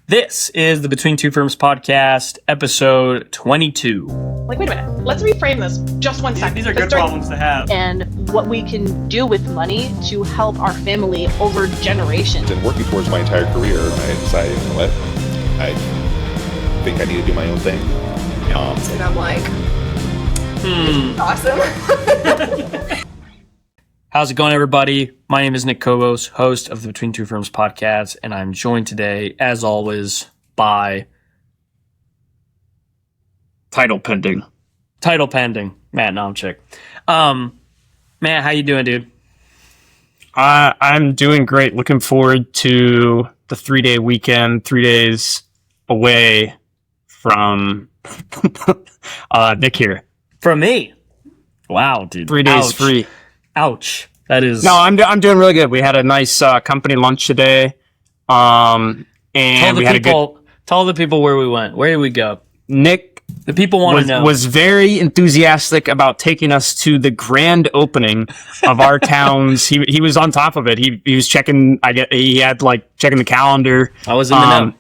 This is the Between Two Firms podcast, episode 22. Wait a minute. Let's reframe this just one second. These are good problems to have. And what we can do with money to help our family over generations. And working towards my entire career, I decided, you know what, I think I need to do my own thing. And I'm like, awesome. How's it going, everybody? My name is Nick Kobos, host of the Between Two Firms podcast, and I'm joined today, as always, by Title pending. Matt Nomchik. Matt, how you doing, dude? I'm doing great. Looking forward to the 3-day weekend, 3 days away from Nick here. From me? Wow, dude. 3 days Ouch. free. Ouch. That is... No, I'm doing really good. We had a nice company lunch today. And we had a good... Tell the people where we went. Where did we go? Nick... The people want to know. Was very enthusiastic about taking us to the grand opening of our towns. He was on top of it. He was checking. He had checking the calendar. I was in the know.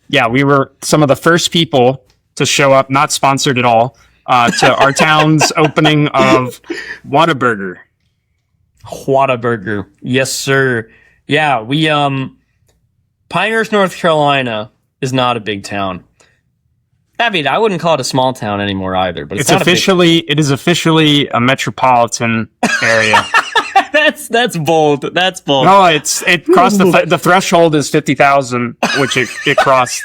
Yeah, we were some of the first people to show up. Not sponsored at all. To our town's opening of Whataburger. Whataburger, yes sir. Yeah, we Pinehurst, North Carolina is not a big town. I mean, I wouldn't call it a small town anymore either, but it is officially a metropolitan area. That's bold. That's bold. No, it crossed the threshold is 50,000, which it crossed.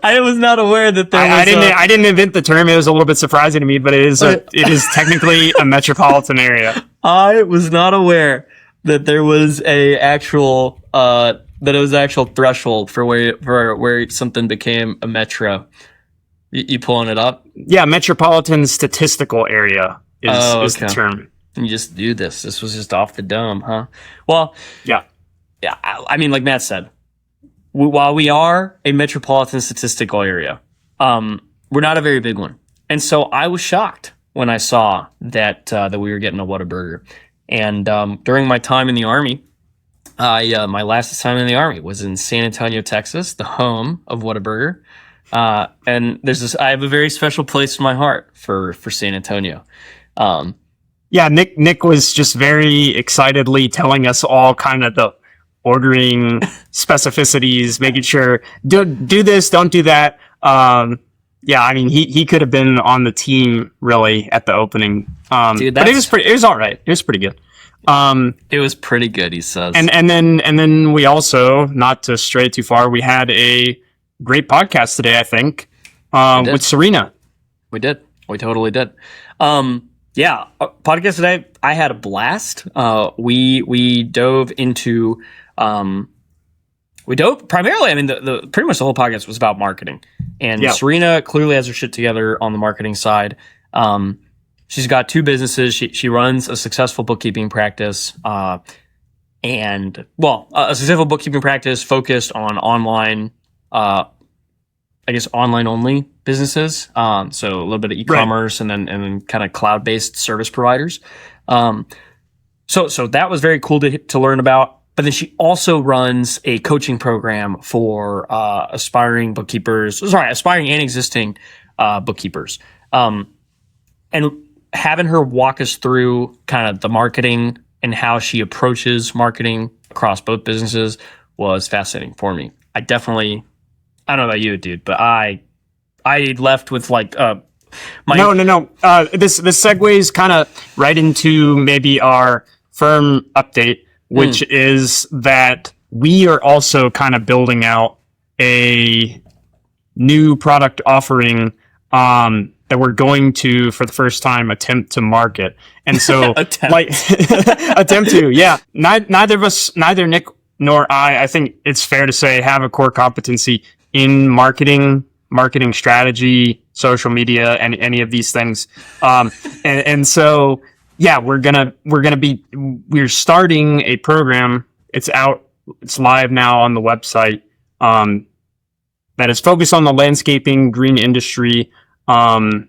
I was not aware that there was. I didn't invent the term. It was a little bit surprising to me, but it is technically a metropolitan area. I was not aware that there was actual threshold for where something became a metro. You pulling it up? Yeah, metropolitan statistical area is the term. You just do this. This was just off the dome, huh? Well, yeah. I mean, like Matt said, while we are a metropolitan statistical area, we're not a very big one, and so I was shocked when I saw that we were getting a Whataburger. And during my time in the Army, my last assignment in the Army was in San Antonio, Texas, the home of Whataburger. And I have a very special place in my heart for San Antonio. Yeah, Nick was just very excitedly telling us all kind of the ordering specificities, making sure do this, don't do that. Yeah, I mean he could have been on the team really at the opening. Dude, but it was all right. It was pretty good. It was pretty good, he says. And then we also, not to stray too far, we had a great podcast today, I think, with Serena. We did. We totally did. Yeah, podcast today, I had a blast. We dove into, primarily, I mean, the pretty much the whole podcast was about marketing. And Serena clearly has her shit together on the marketing side. She's got 2 businesses. She runs a successful bookkeeping practice, a successful bookkeeping practice focused on online, online only businesses. So a little bit of e-commerce, right. and then kind of cloud-based service providers. So that was very cool to learn about. But then she also runs a coaching program for aspiring and existing bookkeepers. And having her walk us through kind of the marketing and how she approaches marketing across both businesses was fascinating for me. I don't know about you, dude, but I left with No. This segues kind of right into maybe our firm update, which is that we are also kind of building out a new product offering that we're going to, for the first time, attempt to market. And so, attempt to, yeah. Neither of us, neither Nick nor I think it's fair to say, have a core competency in marketing strategy, social media, and any of these things. And so, yeah, we're starting a program. It's out. It's live now on the website. That is focused on the landscaping green industry. And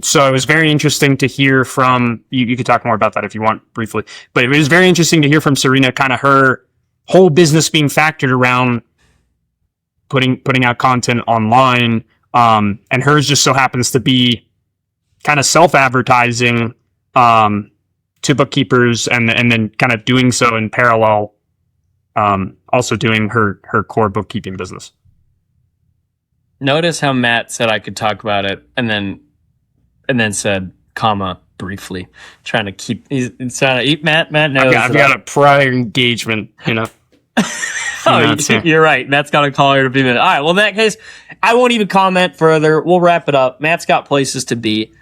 so it was very interesting to hear from, you could talk more about that if you want briefly, but it was very interesting to hear from Serena, kind of her whole business being factored around putting out content online. And hers just so happens to be kind of self-advertising to bookkeepers, and then kind of doing so in parallel, also doing her core bookkeeping business. Notice how Matt said I could talk about it, and then said, comma, briefly. Trying to keep, he's trying to eat Matt knows. I've got a prior engagement, You're right. Matt's got a call here to be minute. All right. Well, in that case, I won't even comment further. We'll wrap it up. Matt's got places to be.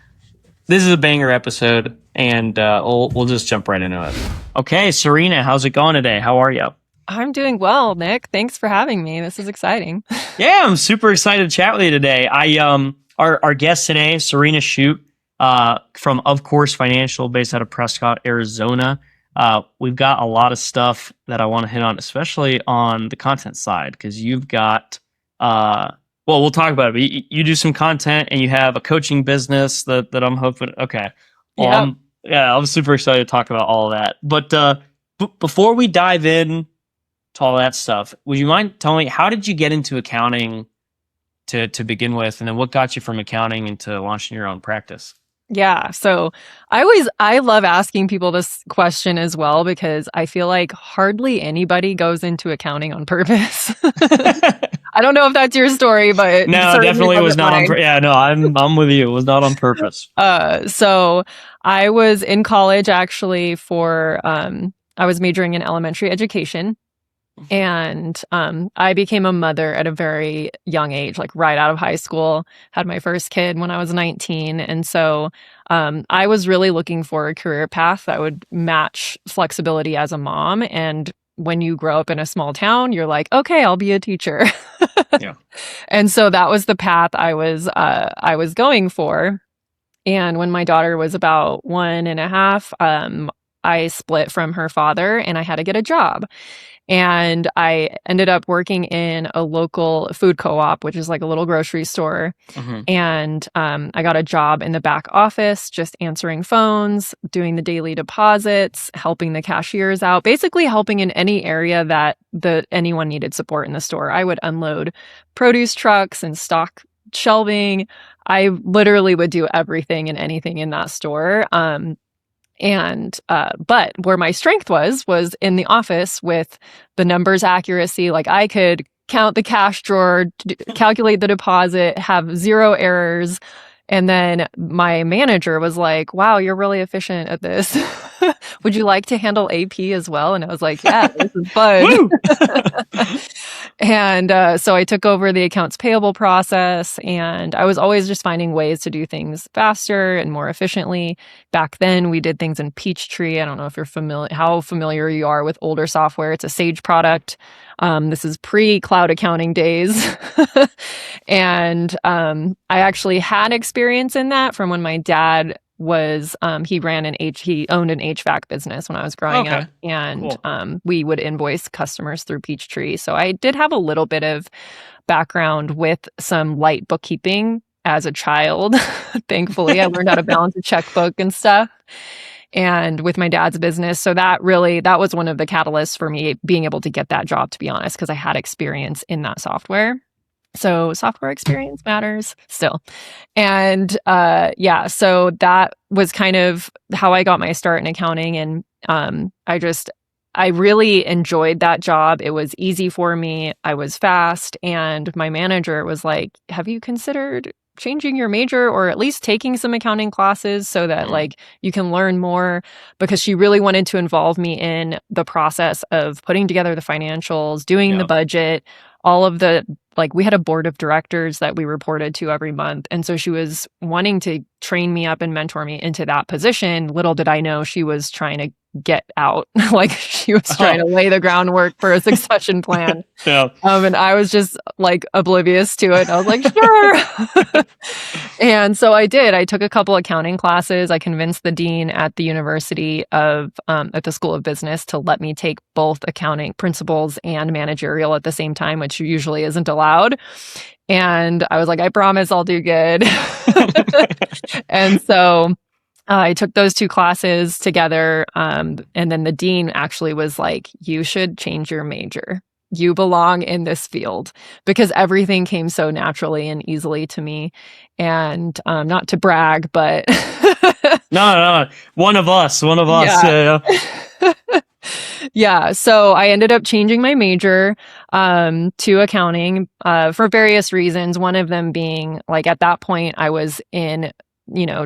This is a banger episode, and we'll just jump right into it. Okay, Serena, how's it going today? How are you? I'm doing well, Nick. Thanks for having me. This is exciting. Yeah, I'm super excited to chat with you today. Our guest today, Serena Shoup, from Of Course Financial, based out of Prescott, Arizona. We've got a lot of stuff that I want to hit on, especially on the content side, because you've got, we'll talk about it. But you do some content, and you have a coaching business that I'm hoping. Okay, well, I'm super excited to talk about all of that. But before we dive in to all that stuff, would you mind telling me, how did you get into accounting to begin with, and then what got you from accounting into launching your own practice? Yeah. So I love asking people this question as well, because I feel like hardly anybody goes into accounting on purpose. I don't know if that's your story, but no, definitely was not on. I'm with you. It was not on purpose. So I was in college actually for I was majoring in elementary education. And I became a mother at a very young age, like right out of high school. Had my first kid when I was 19. And so I was really looking for a career path that would match flexibility as a mom. And when you grow up in a small town, you're like, okay, I'll be a teacher. Yeah. And so that was the path I was going for. And when my daughter was about 1.5, I split from her father and I had to get a job. And I ended up working in a local food co-op, which is like a little grocery store. Mm-hmm. And I got a job in the back office, just answering phones, doing the daily deposits, helping the cashiers out, basically helping in any area that anyone needed support in the store. I would unload produce trucks and stock shelving. I literally would do everything and anything in that store. But where my strength was in the office with the numbers accuracy. Like I could count the cash drawer, calculate the deposit, have 0 errors. And then my manager was like, wow, you're really efficient at this. Would you like to handle AP as well? And I was like, yeah, this is fun. And so I took over the accounts payable process, and I was always just finding ways to do things faster and more efficiently. Back then, we did things in Peachtree. I don't know if you're how familiar you are with older software. It's a Sage product. This is pre-cloud accounting days. And I actually had experience in that from when my dad was he owned an HVAC business when I was growing up, and cool. We would invoice customers through Peachtree. So I did have a little bit of background with some light bookkeeping as a child. Thankfully, I learned how to balance a checkbook and stuff. And with my dad's business. So that was one of the catalysts for me being able to get that job, to be honest, because I had experience in that software. So software experience matters still. And so that was kind of how I got my start in accounting. And I really enjoyed that job. It was easy for me. I was fast. And my manager was like, have you considered changing your major or at least taking some accounting classes so that like you can learn more? Because she really wanted to involve me in the process of putting together the financials, doing the budget, all of the, like, we had a board of directors that we reported to every month. And so she was wanting to train me up and mentor me into that position. Little did I know she was trying to get out. Like she was trying to lay the groundwork for a succession plan. And I was just like oblivious to it. I was like, sure. And so I did. I took a couple accounting classes. I convinced the dean at the University of, at the School of Business to let me take both accounting principles and managerial at the same time, which usually isn't allowed. And I was like, I promise I'll do good. And so I took those 2 classes together. And then the dean actually was like, you should change your major. you belong in this field, because everything came so naturally and easily to me. And not to brag, but No, one of us. Yeah. Yeah. Yeah, so I ended up changing my major to accounting for various reasons. One of them being, like, at that point I was in,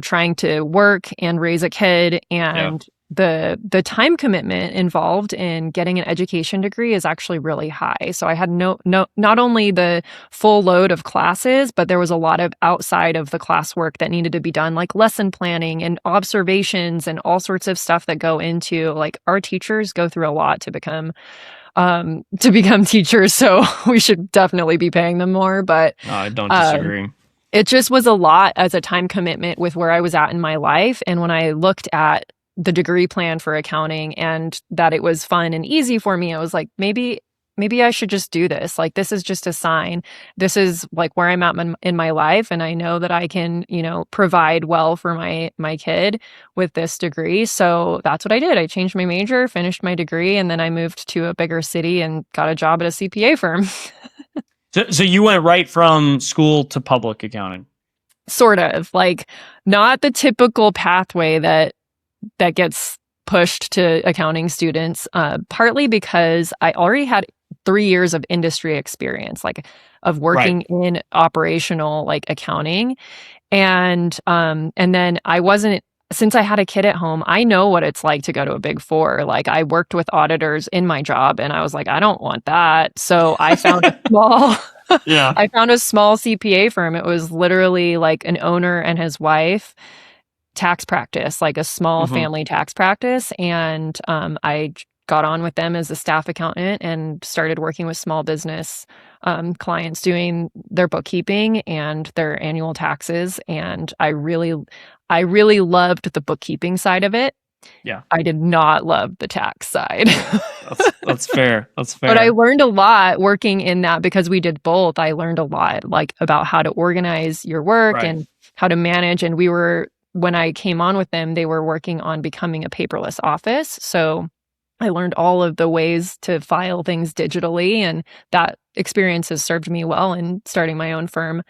trying to work and raise a kid, and the time commitment involved in getting an education degree is actually really high. So I had not only the full load of classes, but there was a lot of outside of the classwork that needed to be done, like lesson planning and observations and all sorts of stuff that go into, like, our teachers go through a lot to become teachers. So we should definitely be paying them more. But I don't disagree. It just was a lot as a time commitment with where I was at in my life. And when I looked at the degree plan for accounting and that it was fun and easy for me, I was like, maybe I should just do this. Like, this is just a sign. This is like where I'm at in my life. And I know that I can, provide well for my kid with this degree. So that's what I did. I changed my major, finished my degree, and then I moved to a bigger city and got a job at a CPA firm. So you went right from school to public accounting? Sort of, like, not the typical pathway that gets pushed to accounting students, partly because I already had 3 years of industry experience, like, of working in operational, like, accounting. And then since I had a kid at home, I know what it's like to go to a Big Four. Like, I worked with auditors in my job, and I was like, I don't want that. So I found a small CPA firm. It was literally like an owner and his wife tax practice, like a small family tax practice. And I got on with them as a staff accountant and started working with small business clients doing their bookkeeping and their annual taxes. And I really loved the bookkeeping side of it. Yeah. I did not love the tax side. That's fair. That's fair. But I learned a lot working in that, because we did both. I learned a lot, like, about how to organize your work and how to manage. And when I came on with them, they were working on becoming a paperless office. So I learned all of the ways to file things digitally, and that experience has served me well in starting my own firm.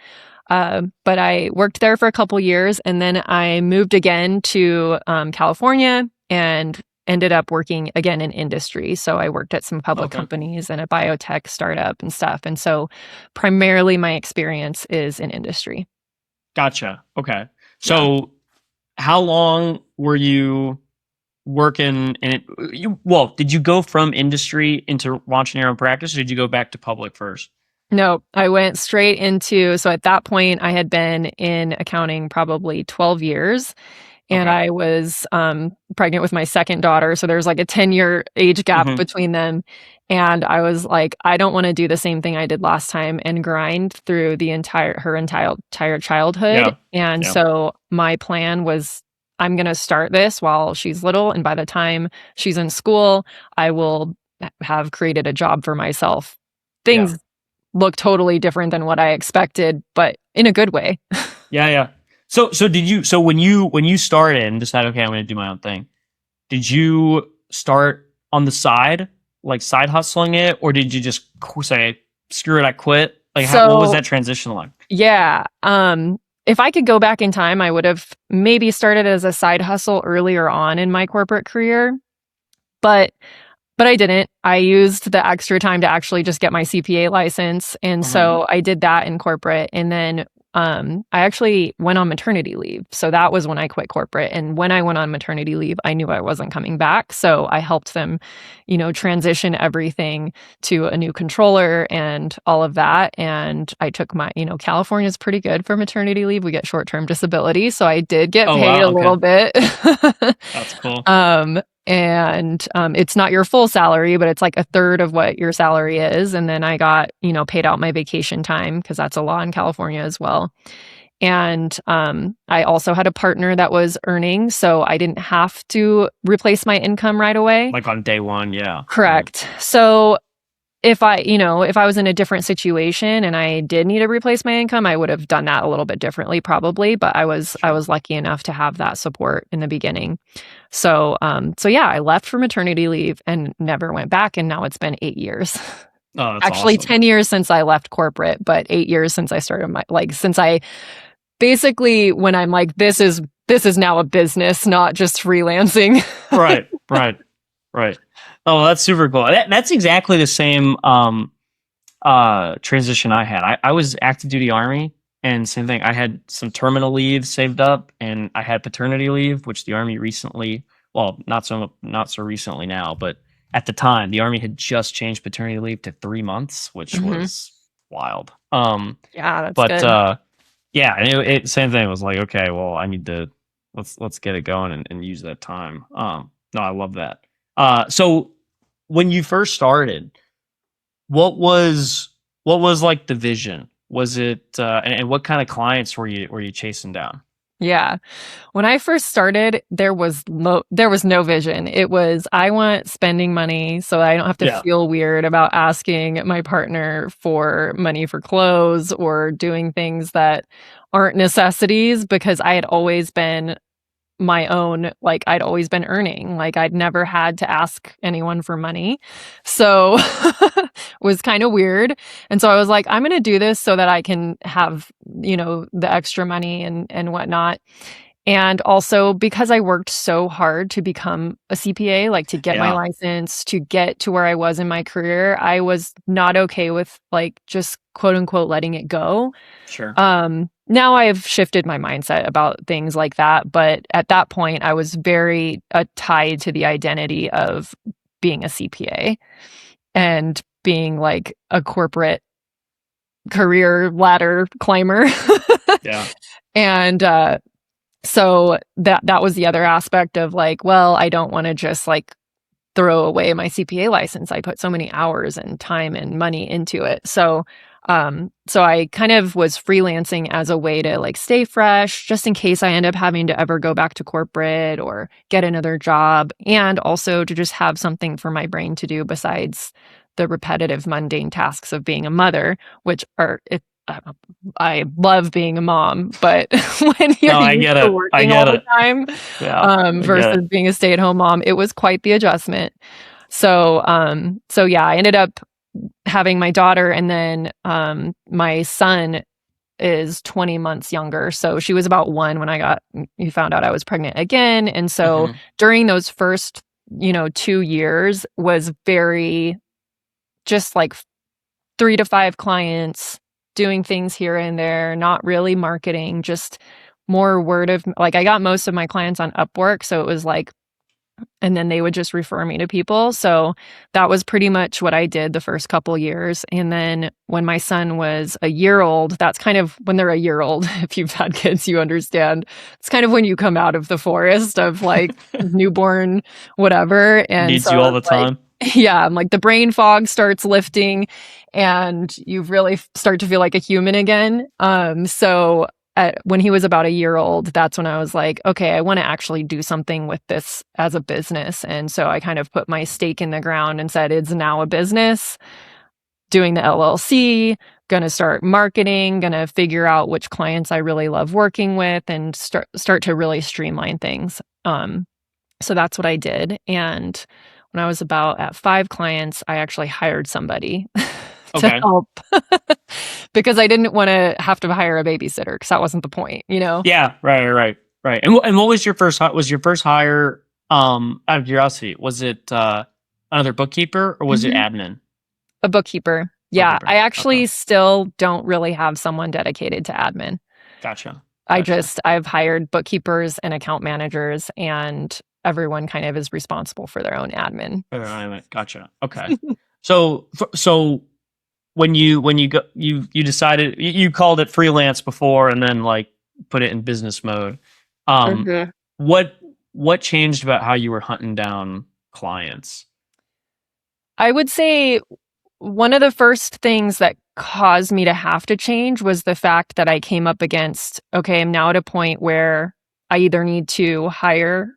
But I worked there for a couple years, and then I moved again to California and ended up working again in industry. So I worked at some public companies and a biotech startup and stuff. And so primarily my experience is in industry. Gotcha. Okay. So how long were you working in it? Did you go from industry into launching your own practice, or did you go back to public first? No, I went straight into, so at that point I had been in accounting probably 12 years, and I was pregnant with my second daughter. So there's like a 10-year age gap between them. And I was like, I don't want to do the same thing I did last time and grind through her entire childhood. So my plan was, I'm going to start this while she's little. And by the time she's in school, I will have created a job for myself. Things look totally different than what I expected, but in a good way. Yeah. So when you started and decided, okay, I'm going to do my own thing, did you start on the side, like side hustling it, or did you just say, screw it, I quit? Like, what was that transition like? Yeah. If I could go back in time, I would have maybe started as a side hustle earlier on in my corporate career, but I didn't. I used the extra time to actually just get my CPA license. And so I did that in corporate. And then I actually went on maternity leave. So that was when I quit corporate. And when I went on maternity leave, I knew I wasn't coming back. So I helped them, transition everything to a new controller and all of that. And I took my, California's pretty good for maternity leave. We get short-term disability. So I did get paid a little bit. That's cool. And it's not your full salary, but it's like a third of what your salary is. And then I got, paid out my vacation time, because that's a law in California as well. And I also had a partner that was earning, so I didn't have to replace my income right away. Like on day one, yeah. Correct. So if I was in a different situation and I did need to replace my income, I would have done that a little bit differently probably, but I was lucky enough to have that support in the beginning. So yeah, I left for maternity leave and never went back, and now it's been 8 years. Oh, that's Actually, awesome. 10 years since I left corporate, but 8 years since I started since I basically, when I'm like, this is now a business, not just freelancing. Right. Oh, that's super cool. That's exactly the same transition I had. I was active duty Army, and same thing. I had some terminal leave saved up, and I had paternity leave, which the Army recently, well, not so recently now, but at the time, the Army had just changed paternity leave to 3 months, which was wild. Yeah, that's But good. yeah, and it same thing. It was like, okay, well, I need to let's get it going and use that time. No, I love that. So when you first started, what was like the vision? Was it and what kind of clients were you chasing down? Yeah. When I first started, there was no vision. It was, I want spending money so I don't have to Yeah. feel weird about asking my partner for money for clothes or doing things that aren't necessities, because I had always been my own, like I'd always been earning, like I'd never had to ask anyone for money. So it was kind of weird. And so I was like, I'm going to do this so that I can have, the extra money and whatnot. And also because I worked so hard to become a CPA, like to get my Yeah. license, to get to where I was in my career, I was not okay with like just quote unquote letting it go. Sure. Now I have shifted my mindset about things like that, but at that point I was very tied to the identity of being a CPA and being like a corporate career ladder climber. Yeah. And so that was the other aspect of like, well, I don't want to just like throw away my CPA license. I put so many hours and time and money into it. So I kind of was freelancing as a way to like stay fresh, just in case I end up having to ever go back to corporate or get another job, and also to just have something for my brain to do besides the repetitive, mundane tasks of being a mother, which are, I love being a mom, but when you're I used get to it. working all the time, Yeah. I get versus it. being a stay-at-home mom, it was quite the adjustment. So yeah, I ended up having my daughter, and then my son is 20 months younger. So she was about 1 when you found out I was pregnant again. And so during those first, 2 years was very just like 3 to 5 clients, doing things here and there, not really marketing, just more word of, like I got most of my clients on Upwork. So it was like, and then they would just refer me to people. So that was pretty much what I did the first couple years. And then when my son was a year old, that's kind of when they're a year old. If you've had kids, you understand. It's kind of when you come out of the forest of like newborn, whatever. And Needs so you all the time. yeah, I'm like the brain fog starts lifting and you really start to feel like a human again. So when he was about a year old, that's when I was like, okay, I want to actually do something with this as a business. And so I kind of put my stake in the ground and said, it's now a business, doing the LLC, going to start marketing, going to figure out which clients I really love working with and start to really streamline things. So that's what I did. And when I was about at 5 clients, I actually hired somebody to help because I didn't want to have to hire a babysitter because that wasn't the point, Yeah, right. And what was your first hire? Out of curiosity, was it another bookkeeper or was it admin? A bookkeeper. Yeah, I actually still don't really have someone dedicated to admin. Gotcha. I've hired bookkeepers and account managers, and everyone kind of is responsible for their own admin. Gotcha. Okay. So when you decided, you called it freelance before and then like put it in business mode. What changed about how you were hunting down clients? I would say one of the first things that caused me to have to change was the fact that I came up against, okay, I'm now at a point where I either need to hire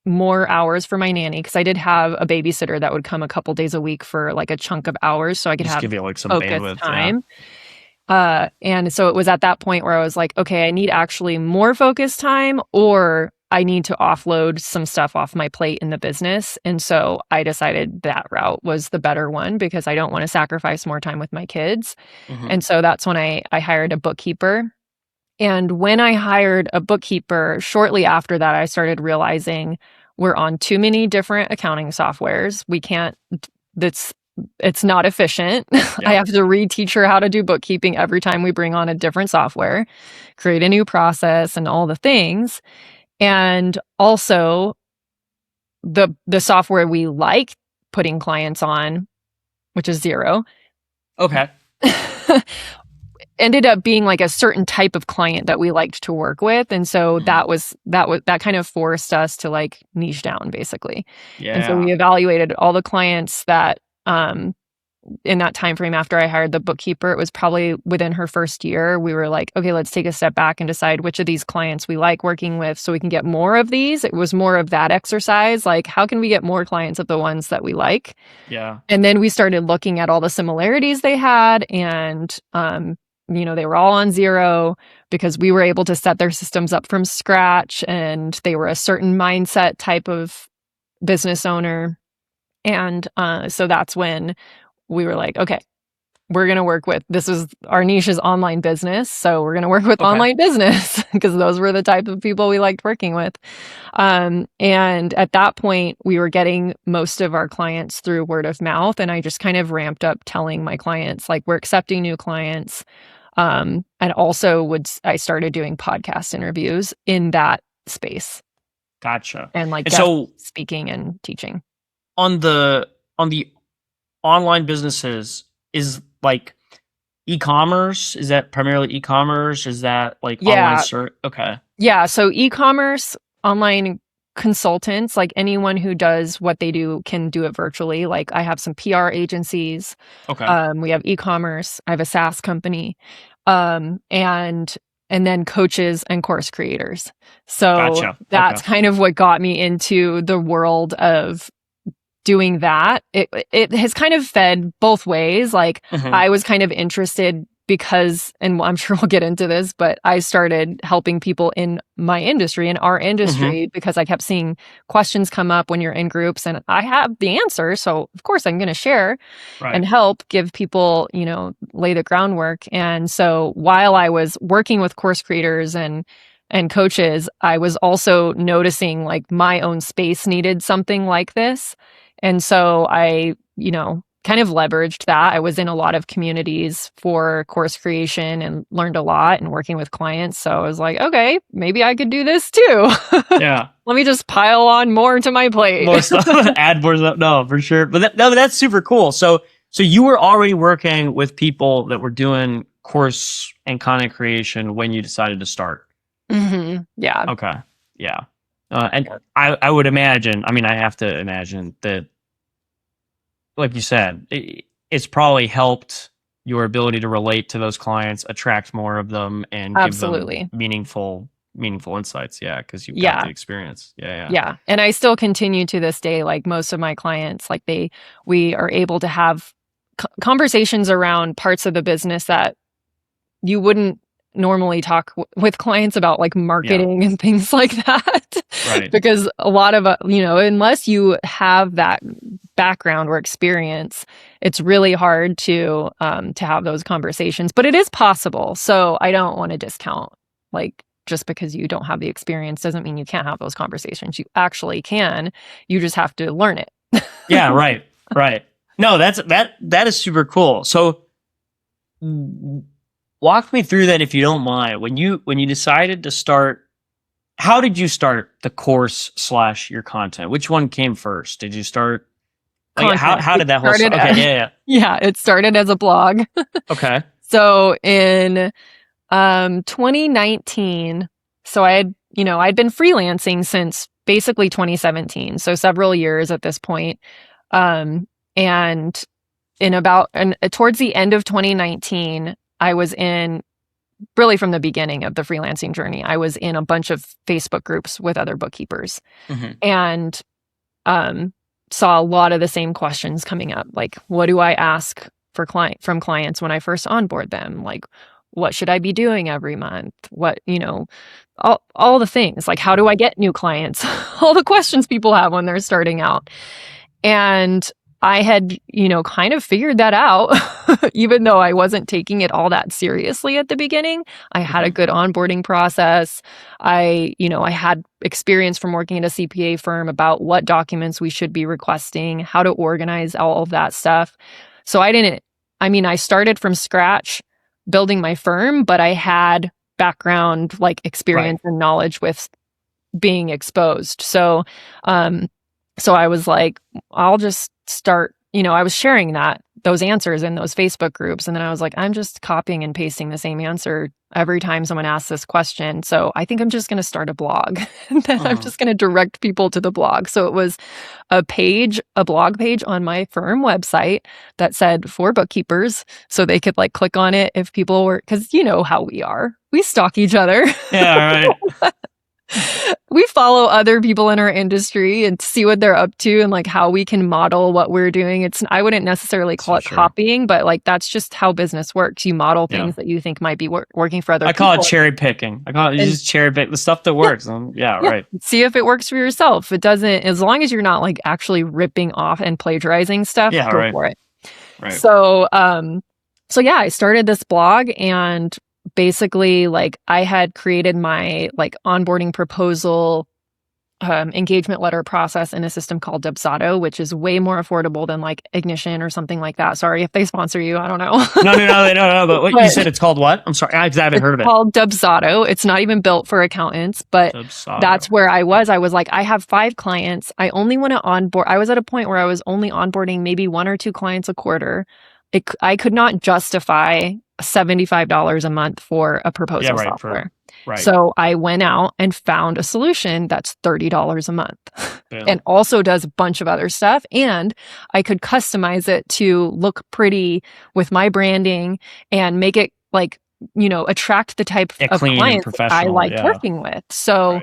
more hours for my nanny, because I did have a babysitter that would come a couple days a week for like a chunk of hours so I could have give you like some focused bandwidth time. And so it was at that point where I was like, okay, I need actually more focus time, or I need to offload some stuff off my plate in the business. And so I decided that route was the better one because I don't want to sacrifice more time with my kids. And so that's when I hired a bookkeeper. And when I hired a bookkeeper, shortly after that, I started realizing we're on too many different accounting softwares. We can't, it's not efficient. I have to reteach her how to do bookkeeping every time we bring on a different software, create a new process and all the things. And also the software we like putting clients on, which is Xero. Okay. Ended up being like a certain type of client that we liked to work with. And so that kind of forced us to like niche down basically. Yeah. And so we evaluated all the clients that in that time frame after I hired the bookkeeper. It was probably within her first year. We were like, okay, let's take a step back and decide which of these clients we like working with so we can get more of these. It was more of that exercise. Like, how can we get more clients of the ones that we like? Yeah. And then we started looking at all the similarities they had, and they were all on Xero because we were able to set their systems up from scratch, and they were a certain mindset type of business owner. And so that's when we were like, okay, we're going to work with, our niche is online business. So we're going to work with online business because those were the type of people we liked working with. And at that point, we were getting most of our clients through word of mouth. And I just kind of ramped up telling my clients, like, we're accepting new clients. And also I started doing podcast interviews in that space. Gotcha. And like speaking and teaching. On the online businesses, is like e-commerce, is that primarily e-commerce? Is that like online search? Okay. Yeah. So e-commerce, online consultants, like anyone who does what they do can do it virtually. Like I have some PR agencies. Okay. We have e-commerce. I have a SaaS company. And then coaches and course creators. So that's kind of what got me into the world of doing that. It has kind of fed both ways. Like I was kind of interested because, and I'm sure we'll get into this, but I started helping people in my industry, in our industry, because I kept seeing questions come up when you're in groups and I have the answer. So of course I'm going to share and help give people, lay the groundwork. And so while I was working with course creators and coaches, I was also noticing like my own space needed something like this. And so I, kind of leveraged that. I was in a lot of communities for course creation and learned a lot and working with clients. So I was like, okay, maybe I could do this too. Yeah. Let me just pile on more to my plate. More stuff. Add more stuff. No, for sure. But that's super cool. So you were already working with people that were doing course and content creation when you decided to start. Yeah. Okay. Yeah. And I would imagine, I have to imagine that, like you said, it's probably helped your ability to relate to those clients, attract more of them, and give them meaningful insights. Yeah, because you've got the experience. Yeah. And I still continue to this day. Like most of my clients, like we are able to have conversations around parts of the business that you wouldn't normally talk with clients about, like marketing and things like that. Right. Because a lot of, unless you have that background or experience, it's really hard to have those conversations, but it is possible. So I don't want to discount, like, just because you don't have the experience doesn't mean you can't have those conversations. You actually can. You just have to learn it. Yeah. Right. No, that is super cool. So walk me through that if you don't mind. When you decided to start, how did you start the course / your content? Which one came first? Did you start? Like, how did that whole? Okay, yeah. It started as a blog. Okay. So in 2019, so I'd been freelancing since basically 2017, so several years at this point. And towards the end of 2019. I was in, really from the beginning of the freelancing journey, I was in a bunch of Facebook groups with other bookkeepers and saw a lot of the same questions coming up. Like, what do I ask from clients when I first onboard them? Like, what should I be doing every month? What, all the things, like, how do I get new clients? All the questions people have when they're starting out. And I had, kind of figured that out, even though I wasn't taking it all that seriously at the beginning. I had a good onboarding process. I had experience from working at a CPA firm about what documents we should be requesting, how to organize all of that stuff. So I started from scratch building my firm, but I had background, like experience and knowledge with being exposed. So I was like, I'll just start, I was sharing those answers in those Facebook groups. And then I was like, I'm just copying and pasting the same answer every time someone asks this question. So I think I'm just going to start a blog and then I'm just going to direct people to the blog. So it was a blog page on my firm website that said for bookkeepers. So they could like click on it if people were, because you know how we are. We stalk each other. Yeah, right. We follow other people in our industry and see what they're up to and like how we can model what we're doing. I wouldn't necessarily call it copying, but like that's just how business works. You model things that you think might be working for other people. I call it cherry picking. You just cherry pick the stuff that works. Right. See if it works for yourself. It doesn't, as long as you're not like actually ripping off and plagiarizing stuff, go for it. Right. So, I started this blog, and basically, like, I had created my like onboarding proposal engagement letter process in a system called Dubsado, which is way more affordable than like Ignition or something like that. Sorry if they sponsor you. I don't know. No. But what you said, it's called what? I'm sorry. I haven't heard of it. It's called Dubsado. It's not even built for accountants, but that's where I was. I was like, I have 5 clients. I only want to onboard. I was at a point where I was only onboarding maybe 1 or 2 clients a quarter. I could not justify $75 a month for a proposal software. So I went out and found a solution that's $30 a month and also does a bunch of other stuff. And I could customize it to look pretty with my branding and make it like, attract the type of clients I liked working with. So,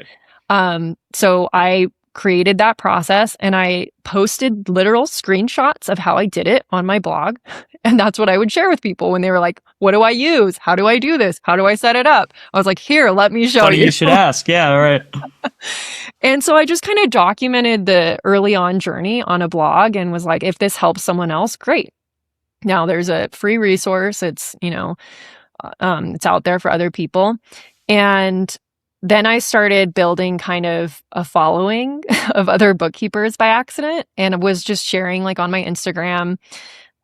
so I created that process and I posted literal screenshots of how I did it on my blog. And that's what I would share with people when they were like, what do I use? How do I do this? How do I set it up? I was like, here, let me show you. You should ask. Yeah, right. And so I just kind of documented the early on journey on a blog and was like, if this helps someone else, great. Now there's a free resource. It's, it's out there for other people. And then I started building kind of a following of other bookkeepers by accident, and was just sharing like on my Instagram,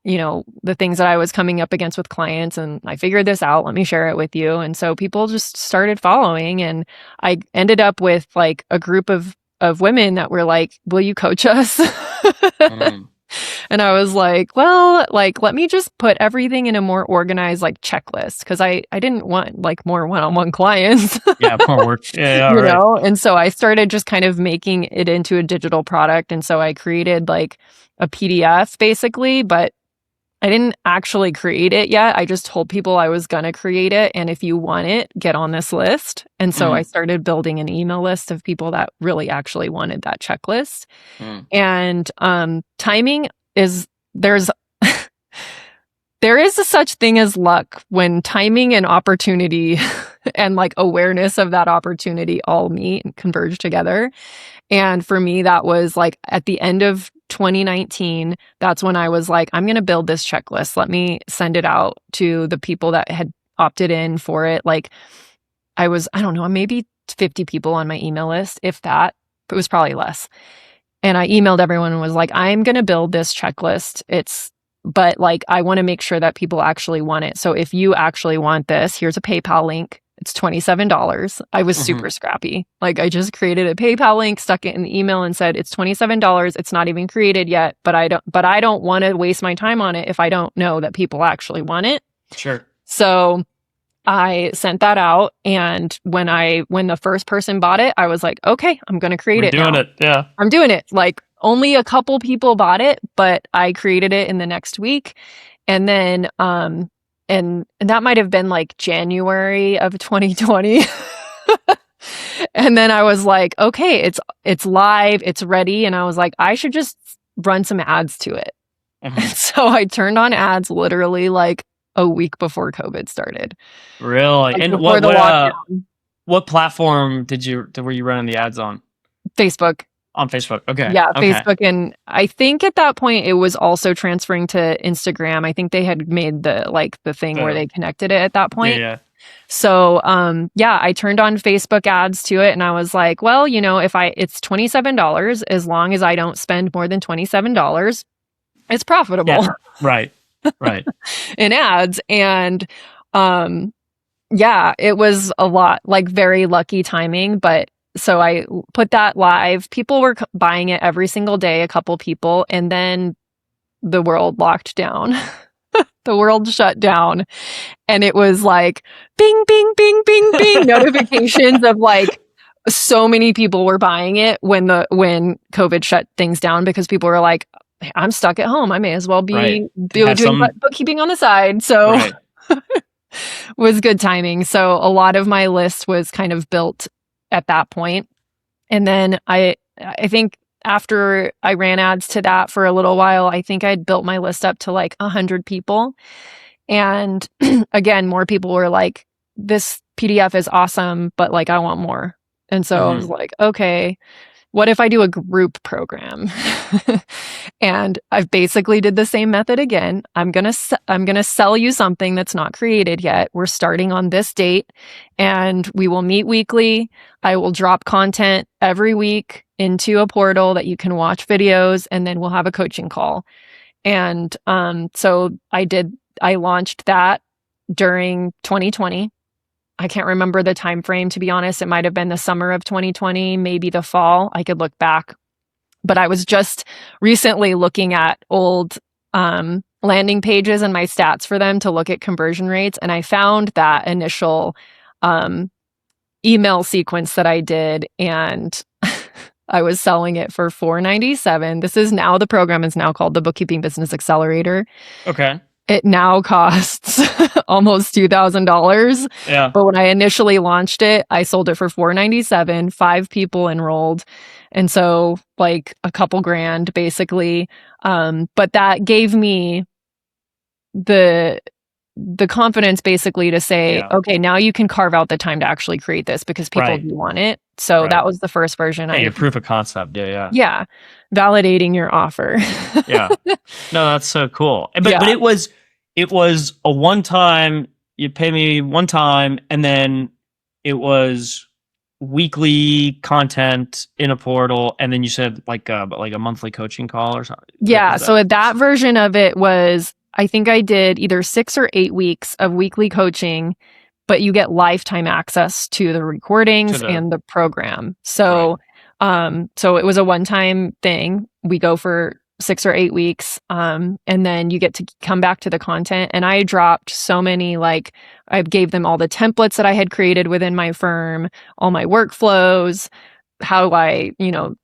the things that I was coming up against with clients, and I figured this out. Let me share it with you. And so people just started following, and I ended up with like a group of women that were like, will you coach us? And I was like, well, like, let me just put everything in a more organized like checklist, because I didn't want like more one-on-one clients. More work. Yeah, you know? And so I started just kind of making it into a digital product. And so I created like a PDF basically, but I didn't actually create it yet. I just told people I was going to create it. And if you want it, get on this list. And so I started building an email list of people that really actually wanted that checklist. And timing is, there is a such thing as luck when timing and opportunity and like awareness of that opportunity all meet and converge together. And for me, that was like at the end of 2019, that's when I was like, I'm going to build this checklist. Let me send it out to the people that had opted in for it. Like I don't know, maybe 50 people on my email list, if that. It was probably less. And I emailed everyone and was like, I'm going to build this checklist. But like, I want to make sure that people actually want it. So if you actually want this, here's a PayPal link. It's $27. I was super scrappy. Like I just created a PayPal link, stuck it in the email and said, it's $27. It's not even created yet, but I don't want to waste my time on it if I don't know that people actually want it. Sure. So I sent that out. And when the first person bought it, I was like, okay, I'm going to create it now. Doing it. Yeah. I'm doing it. Like only a couple people bought it, but I created it in the next week. And then, and that might have been like January of 2020. And then I was like, okay, it's live, it's ready. And I was like, I should just run some ads to it. And so I turned on ads literally like a week before COVID started. Really? Like And before the lockdown. what platform were you running the ads on? Facebook. On Facebook. Okay. Yeah, Okay. Facebook. And I think at that point it was also transferring to Instagram. I think they had made the thing where they connected it at that point. Yeah. So, I turned on Facebook ads to it and I was like, well, it's $27, as long as I don't spend more than $27, it's profitable. Yeah. Right. Right. In ads. And, it was a lot, like very lucky timing, but so I put that live. People were buying it every single day, a couple people, and then the world locked down. The world shut down, and it was like bing, bing, bing, bing, bing notifications of like so many people were buying it when COVID shut things down, because people were like, I'm stuck at home. I may as well be doing bookkeeping on the side. So was good timing. So a lot of my list was kind of built at that point. And then I think after I ran ads to that for a little while, I think I'd built my list up to like 100 people. And again, more people were like, this PDF is awesome, but like, I want more. And so I was like, okay, what if I do a group program? And I've basically did the same method again. I'm going to sell you something that's not created yet. We're starting on this date and we will meet weekly. I will drop content every week into a portal that you can watch videos, and then we'll have a coaching call. And so I launched that during 2020. I can't remember the time frame, to be honest. It might have been the summer of 2020, maybe the fall. I could look back. But I was just recently looking at old landing pages and my stats for them to look at conversion rates. And I found that initial email sequence that I did, and I was selling it for $497. The program is now called the Bookkeeping Business Accelerator. Okay. It now costs almost $2,000. Yeah. But when I initially launched it, I sold it for $497. 5 people enrolled. And so like a couple grand basically. But that gave me the confidence basically to say, okay, now you can carve out the time to actually create this because people do want it. So that was the first version. Your proof of concept. Yeah. Yeah. Validating your offer. Yeah. No, that's so cool. But it was a one time, you pay me one time, and then it was weekly content in a portal, and then you said like a monthly coaching call or something. Yeah. So that version of it was, I think I did either 6 or 8 weeks of weekly coaching, but you get lifetime access to the recordings and the program. So, so it was a one-time thing. We go for 6 or 8 weeks. And then you get to come back to the content. And I dropped so many, like I gave them all the templates that I had created within my firm, all my workflows, how I,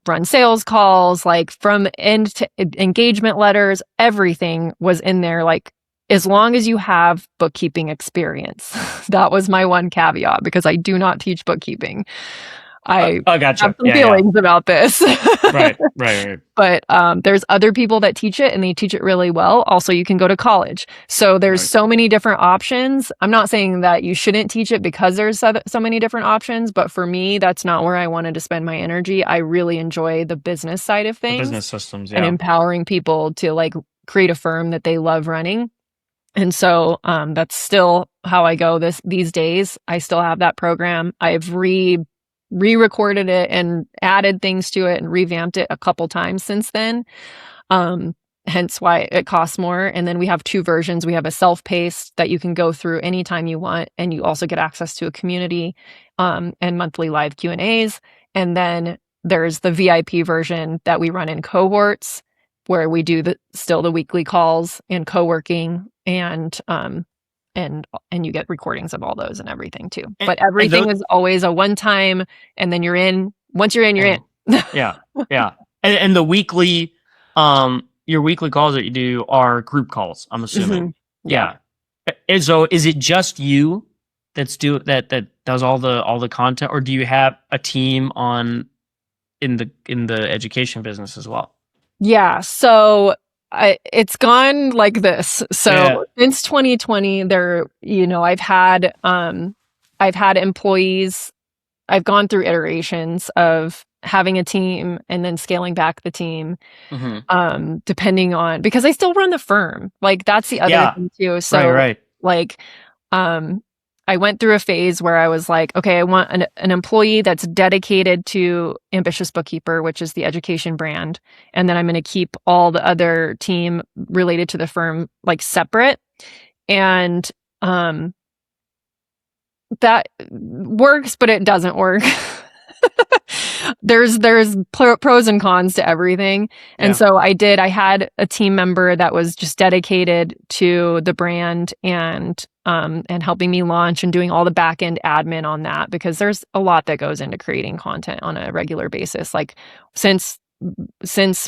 run sales calls, like from end to engagement letters, everything was in there. Like, as long as you have bookkeeping experience. That was my one caveat, because I do not teach bookkeeping. I gotcha. have some feelings about this. Right. But there's other people that teach it, and they teach it really well. Also, you can go to college. So there's so many different options. I'm not saying that you shouldn't teach it because there's so many different options, but for me, that's not where I wanted to spend my energy. I really enjoy the business side of things. The business systems, and empowering people to like create a firm that they love running. And so that's still how I go these days. I still have that program. I've re-recorded it and added things to it and revamped it a couple times since then. Hence why it costs more. And then we have 2 versions. We have a self-paced that you can go through anytime you want. And you also get access to a community and monthly live Q&As. And then there's the VIP version that we run in cohorts, where we do the weekly calls and co-working, and you get recordings of all those and everything too. But everything is always a one time, and then you're in. Once you're in, you're in. Yeah. And the weekly, your weekly calls that you do are group calls, I'm assuming. Mm-hmm. Yeah. And so is it just you that does all the content, or do you have a team in the education business as well? Yeah. So it's gone like this. So since 2020, I've had employees. I've gone through iterations of having a team and then scaling back the team, depending on, because I still run the firm. Like that's the other thing too. So like, I went through a phase where I was like, okay, I want an employee that's dedicated to Ambitious Bookkeeper, which is the education brand. And then I'm going to keep all the other team related to the firm like separate. And that works, but it doesn't work. There's pros and cons to everything. And so I had a team member that was just dedicated to the brand and helping me launch and doing all the back end admin on that, because there's a lot that goes into creating content on a regular basis. Like since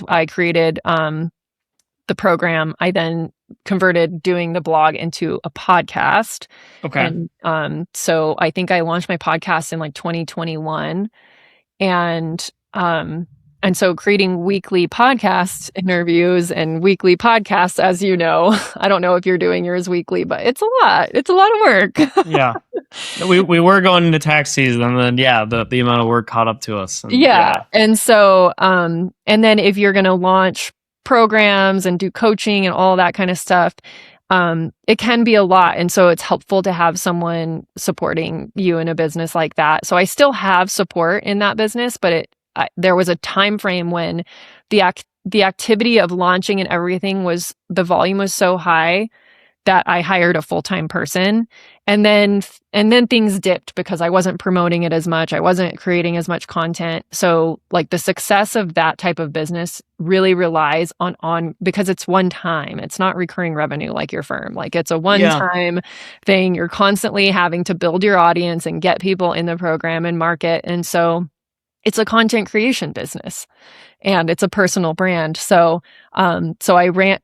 I created the program, I then converted doing the blog into a podcast. Okay. And so I think I launched my podcast in like 2021. And so creating weekly podcast interviews and weekly podcasts, as you know, I don't know if you're doing yours weekly, but it's a lot. It's a lot of work. Yeah. We were going into tax season, and then the amount of work caught up to us. And, And so and then if you're going to launch programs and do coaching and all that kind of stuff, it can be a lot. And so it's helpful to have someone supporting you in a business like that. So I still have support in that business, but there was a time frame when the activity of launching and everything the volume was so high that I hired a full-time person. And then things dipped because I wasn't promoting it as much. I wasn't creating as much content. So like the success of that type of business really relies on because it's one time. It's not recurring revenue like your firm. Like it's a one-time thing. You're constantly having to build your audience and get people in the program and market. And so it's a content creation business and it's a personal brand. So I ran,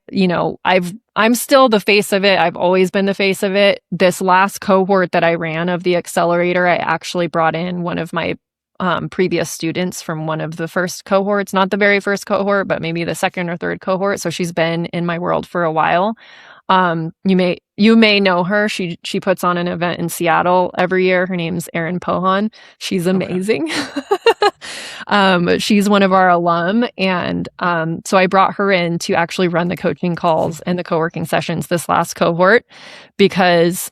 I'm still the face of it. I've always been the face of it. This last cohort that I ran of the accelerator, I actually brought in one of my previous students from one of the first cohorts, not the very first cohort, but maybe the second or third cohort. So she's been in my world for a while. You may know her. She puts on an event in Seattle every year. Her name's Erin Pohan. She's amazing. She's one of our alum. And so I brought her in to actually run the coaching calls and the co-working sessions this last cohort because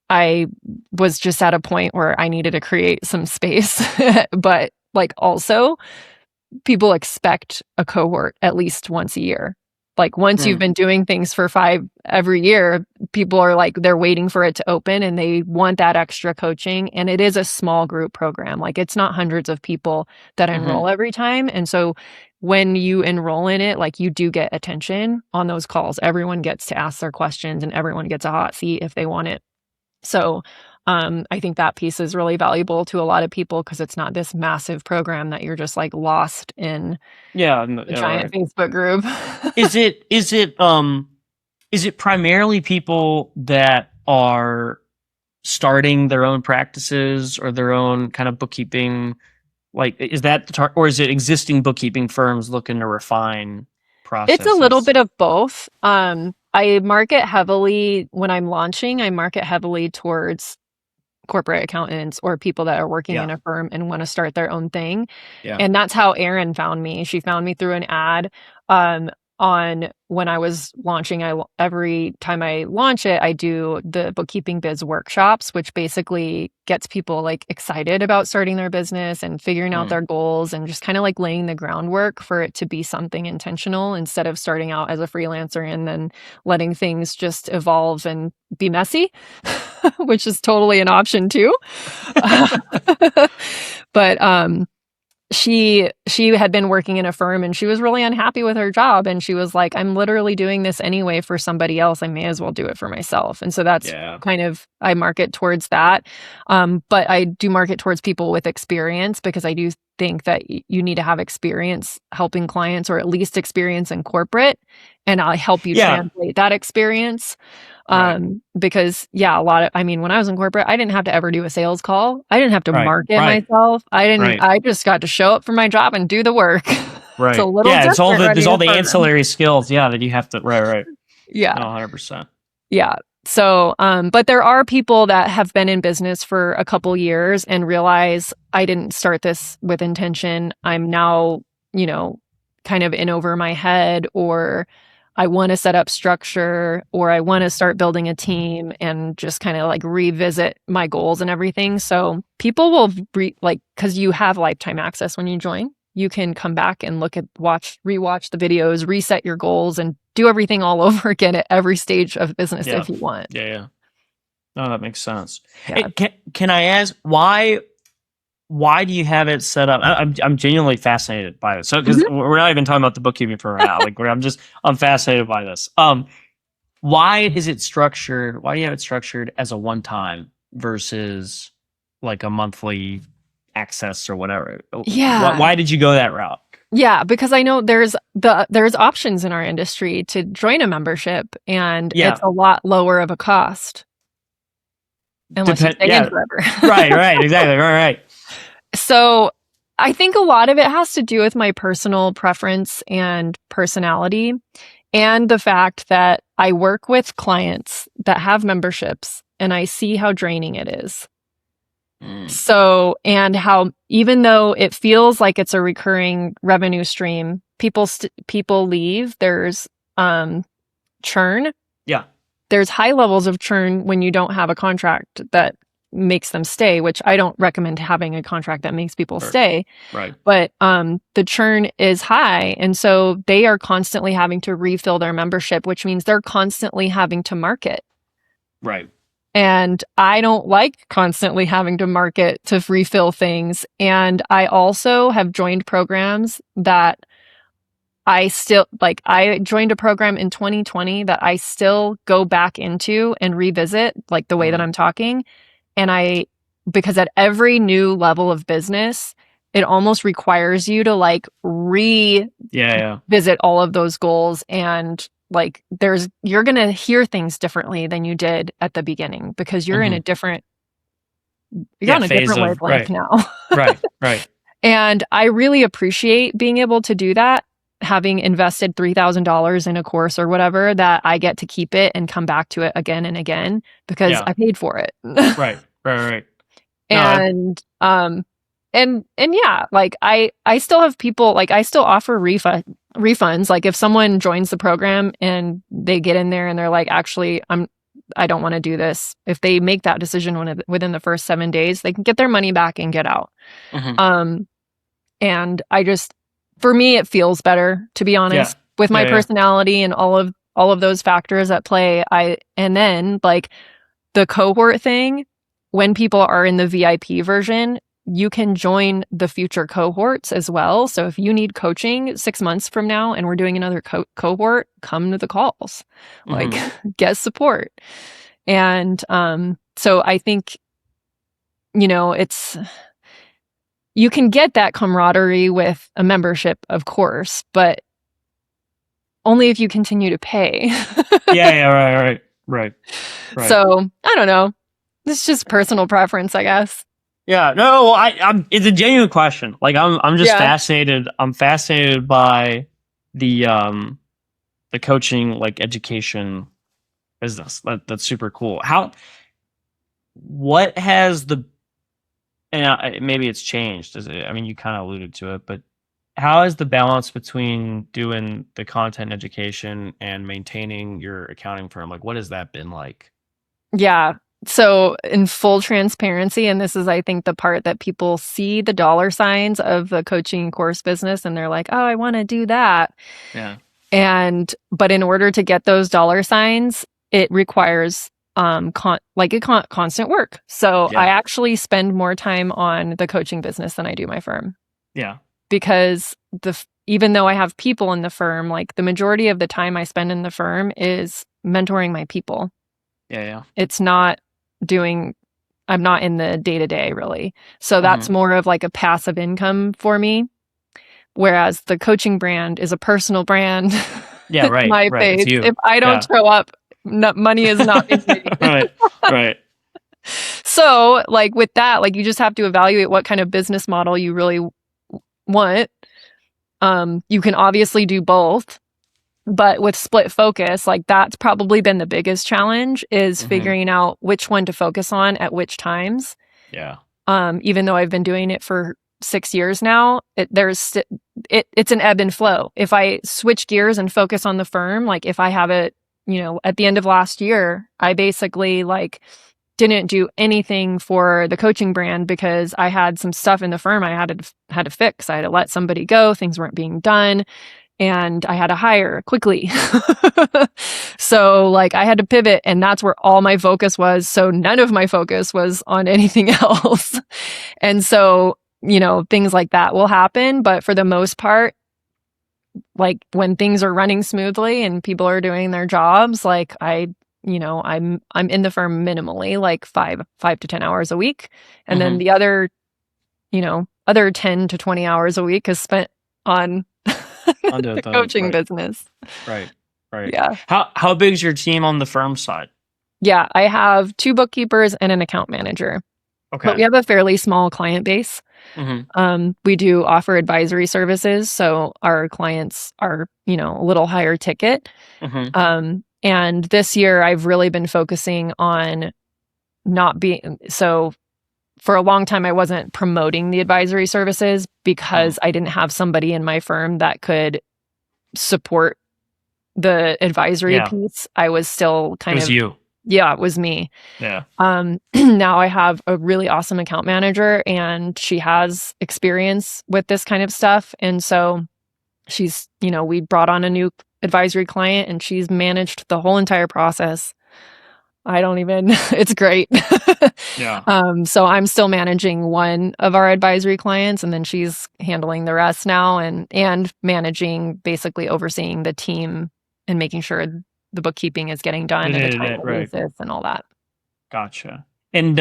I was just at a point where I needed to create some space. But like also people expect a cohort at least once a year. Like once you've been doing things for 5 every year, people are like, they're waiting for it to open and they want that extra coaching. And it is a small group program. Like it's not hundreds of people that enroll every time. And so when you enroll in it, like you do get attention on those calls. Everyone gets to ask their questions and everyone gets a hot seat if they want it. So I think that piece is really valuable to a lot of people because it's not this massive program that you're just like lost in the giant Facebook group. Is it primarily people that are starting their own practices or their own kind of bookkeeping? Like, is that or is it existing bookkeeping firms looking to refine processes? It's a little bit of both. I market heavily when I'm launching. I market heavily towards corporate accountants or people that are working in a firm and want to start their own thing. Yeah. And that's how Erin found me. She found me through an ad on when I was launching. Every time I launch it, I do the bookkeeping biz workshops, which basically gets people like excited about starting their business and figuring out their goals and just kind of like laying the groundwork for it to be something intentional instead of starting out as a freelancer and then letting things just evolve and be messy, which is totally an option too. But she had been working in a firm and she was really unhappy with her job. And she was like, I'm literally doing this anyway for somebody else. I may as well do it for myself. And so that's kind of, I market towards that. But I do market towards people with experience because I do think that you need to have experience helping clients or at least experience in corporate. And I'll help you translate that experience. Because when I was in corporate, I didn't have to ever do a sales call. I didn't have to market myself. I just got to show up for my job and do the work. Right. It's a little yeah, it's all different there's running all a the firm. ancillary skills, that you have to. Right. Yeah. No, 100%. Yeah. So, but there are people that have been in business for a couple years and realize I didn't start this with intention. I'm now, kind of in over my head, or I want to set up structure, or I want to start building a team and just kind of like revisit my goals and everything. So people will because you have lifetime access when you join. You can come back and rewatch the videos, reset your goals, and do everything all over again at every stage of business if you want. Yeah. No, that makes sense. Yeah. Hey, can I ask why do you have it set up? I'm genuinely fascinated by this. So because we're not even talking about the bookkeeping for now. Like I'm fascinated by this. Why is it structured? Why do you have it structured as a one-time versus like a monthly access or whatever? Yeah. Why did you go that route? Yeah, because I know there's options in our industry to join a membership, and it's a lot lower of a cost. Unless you stay in forever. Right, exactly. Right. So I think a lot of it has to do with my personal preference and personality, and the fact that I work with clients that have memberships and I see how draining it is. So, and how even though it feels like it's a recurring revenue stream, people leave. There's churn. Yeah. There's high levels of churn when you don't have a contract that makes them stay, which I don't recommend having a contract that makes people stay. Right. But the churn is high. And so they are constantly having to refill their membership, which means they're constantly having to market. Right. And I don't like constantly having to market to refill things. And I also have joined programs that I joined a program in 2020 that I still go back into and revisit, like the way that I'm talking. And because at every new level of business, it almost requires you to like revisit all of those goals, and like you're going to hear things differently than you did at the beginning because you're in a different on a different wavelength now. Right. And I really appreciate being able to do that, having invested $3,000 in a course or whatever, that I get to keep it and come back to it again and again because I paid for it. Right. And yeah, like I still have people, like I still offer refunds. Like if someone joins the program and they get in there and they're like, actually, I don't want to do this. If they make that decision within the first 7 days, they can get their money back and get out. And for me, it feels better, to be honest, with my personality and all of those factors at play. And then like the cohort thing, when people are in the VIP version, you can join the future cohorts as well. So if you need coaching 6 months from now and we're doing another cohort, come to the calls, like get support. And so I think, you can get that camaraderie with a membership, of course, but only if you continue to pay. Right. So I don't know. It's just personal preference, I guess. Yeah, no, I'm. It's a genuine question. Like, I'm just fascinated. I'm fascinated by the coaching, like education business. That's super cool. What has and maybe it's changed. I mean, you kind of alluded to it, but how is the balance between doing the content education and maintaining your accounting firm? Like, what has that been like? Yeah. So in full transparency, and this is, I think, the part that people see the dollar signs of the coaching course business and they're like, oh, I want to do that. Yeah. But in order to get those dollar signs, it requires constant work. So I actually spend more time on the coaching business than I do my firm. Yeah. Because even though I have people in the firm, like the majority of the time I spend in the firm is mentoring my people. Yeah. It's not I'm not in the day-to-day really. So that's more of like a passive income for me. Whereas the coaching brand is a personal brand. Yeah, right. My right. face. If I don't show up, money is not being made. Right. So like with that, like you just have to evaluate what kind of business model you really want. You can obviously do both, but with split focus, like that's probably been the biggest challenge is figuring out which one to focus on at which times. Yeah. Even though I've been doing it for 6 years now, it's an ebb and flow. If I switch gears and focus on the firm, like if I have it, at the end of last year, I basically like didn't do anything for the coaching brand because I had some stuff in the firm I had to fix. I had to let somebody go. Things weren't being done. And I had to hire quickly. So like I had to pivot, and that's where all my focus was. So none of my focus was on anything else. And so, things like that will happen. But for the most part, like when things are running smoothly and people are doing their jobs, like I'm in the firm minimally, like 5 to 10 hours a week. And then the other 10 to 20 hours a week is spent on the coaching business. Right. Yeah. How big is your team on the firm side? Yeah, I have 2 bookkeepers and an account manager. Okay. But we have a fairly small client base. We do offer advisory services, so our clients are, a little higher ticket. And this year I've really been focusing on for a long time I wasn't promoting the advisory services because I didn't have somebody in my firm that could support the advisory piece. I was still it was you. Yeah, it was me. Yeah. Now I have a really awesome account manager, and she has experience with this kind of stuff. And so she's, we brought on a new advisory client, and she's managed the whole entire process. It's great. Yeah. So I'm still managing one of our advisory clients, and then she's handling the rest now and managing, basically overseeing the team and making sure the bookkeeping is getting done at a timely basis and all that. Gotcha. And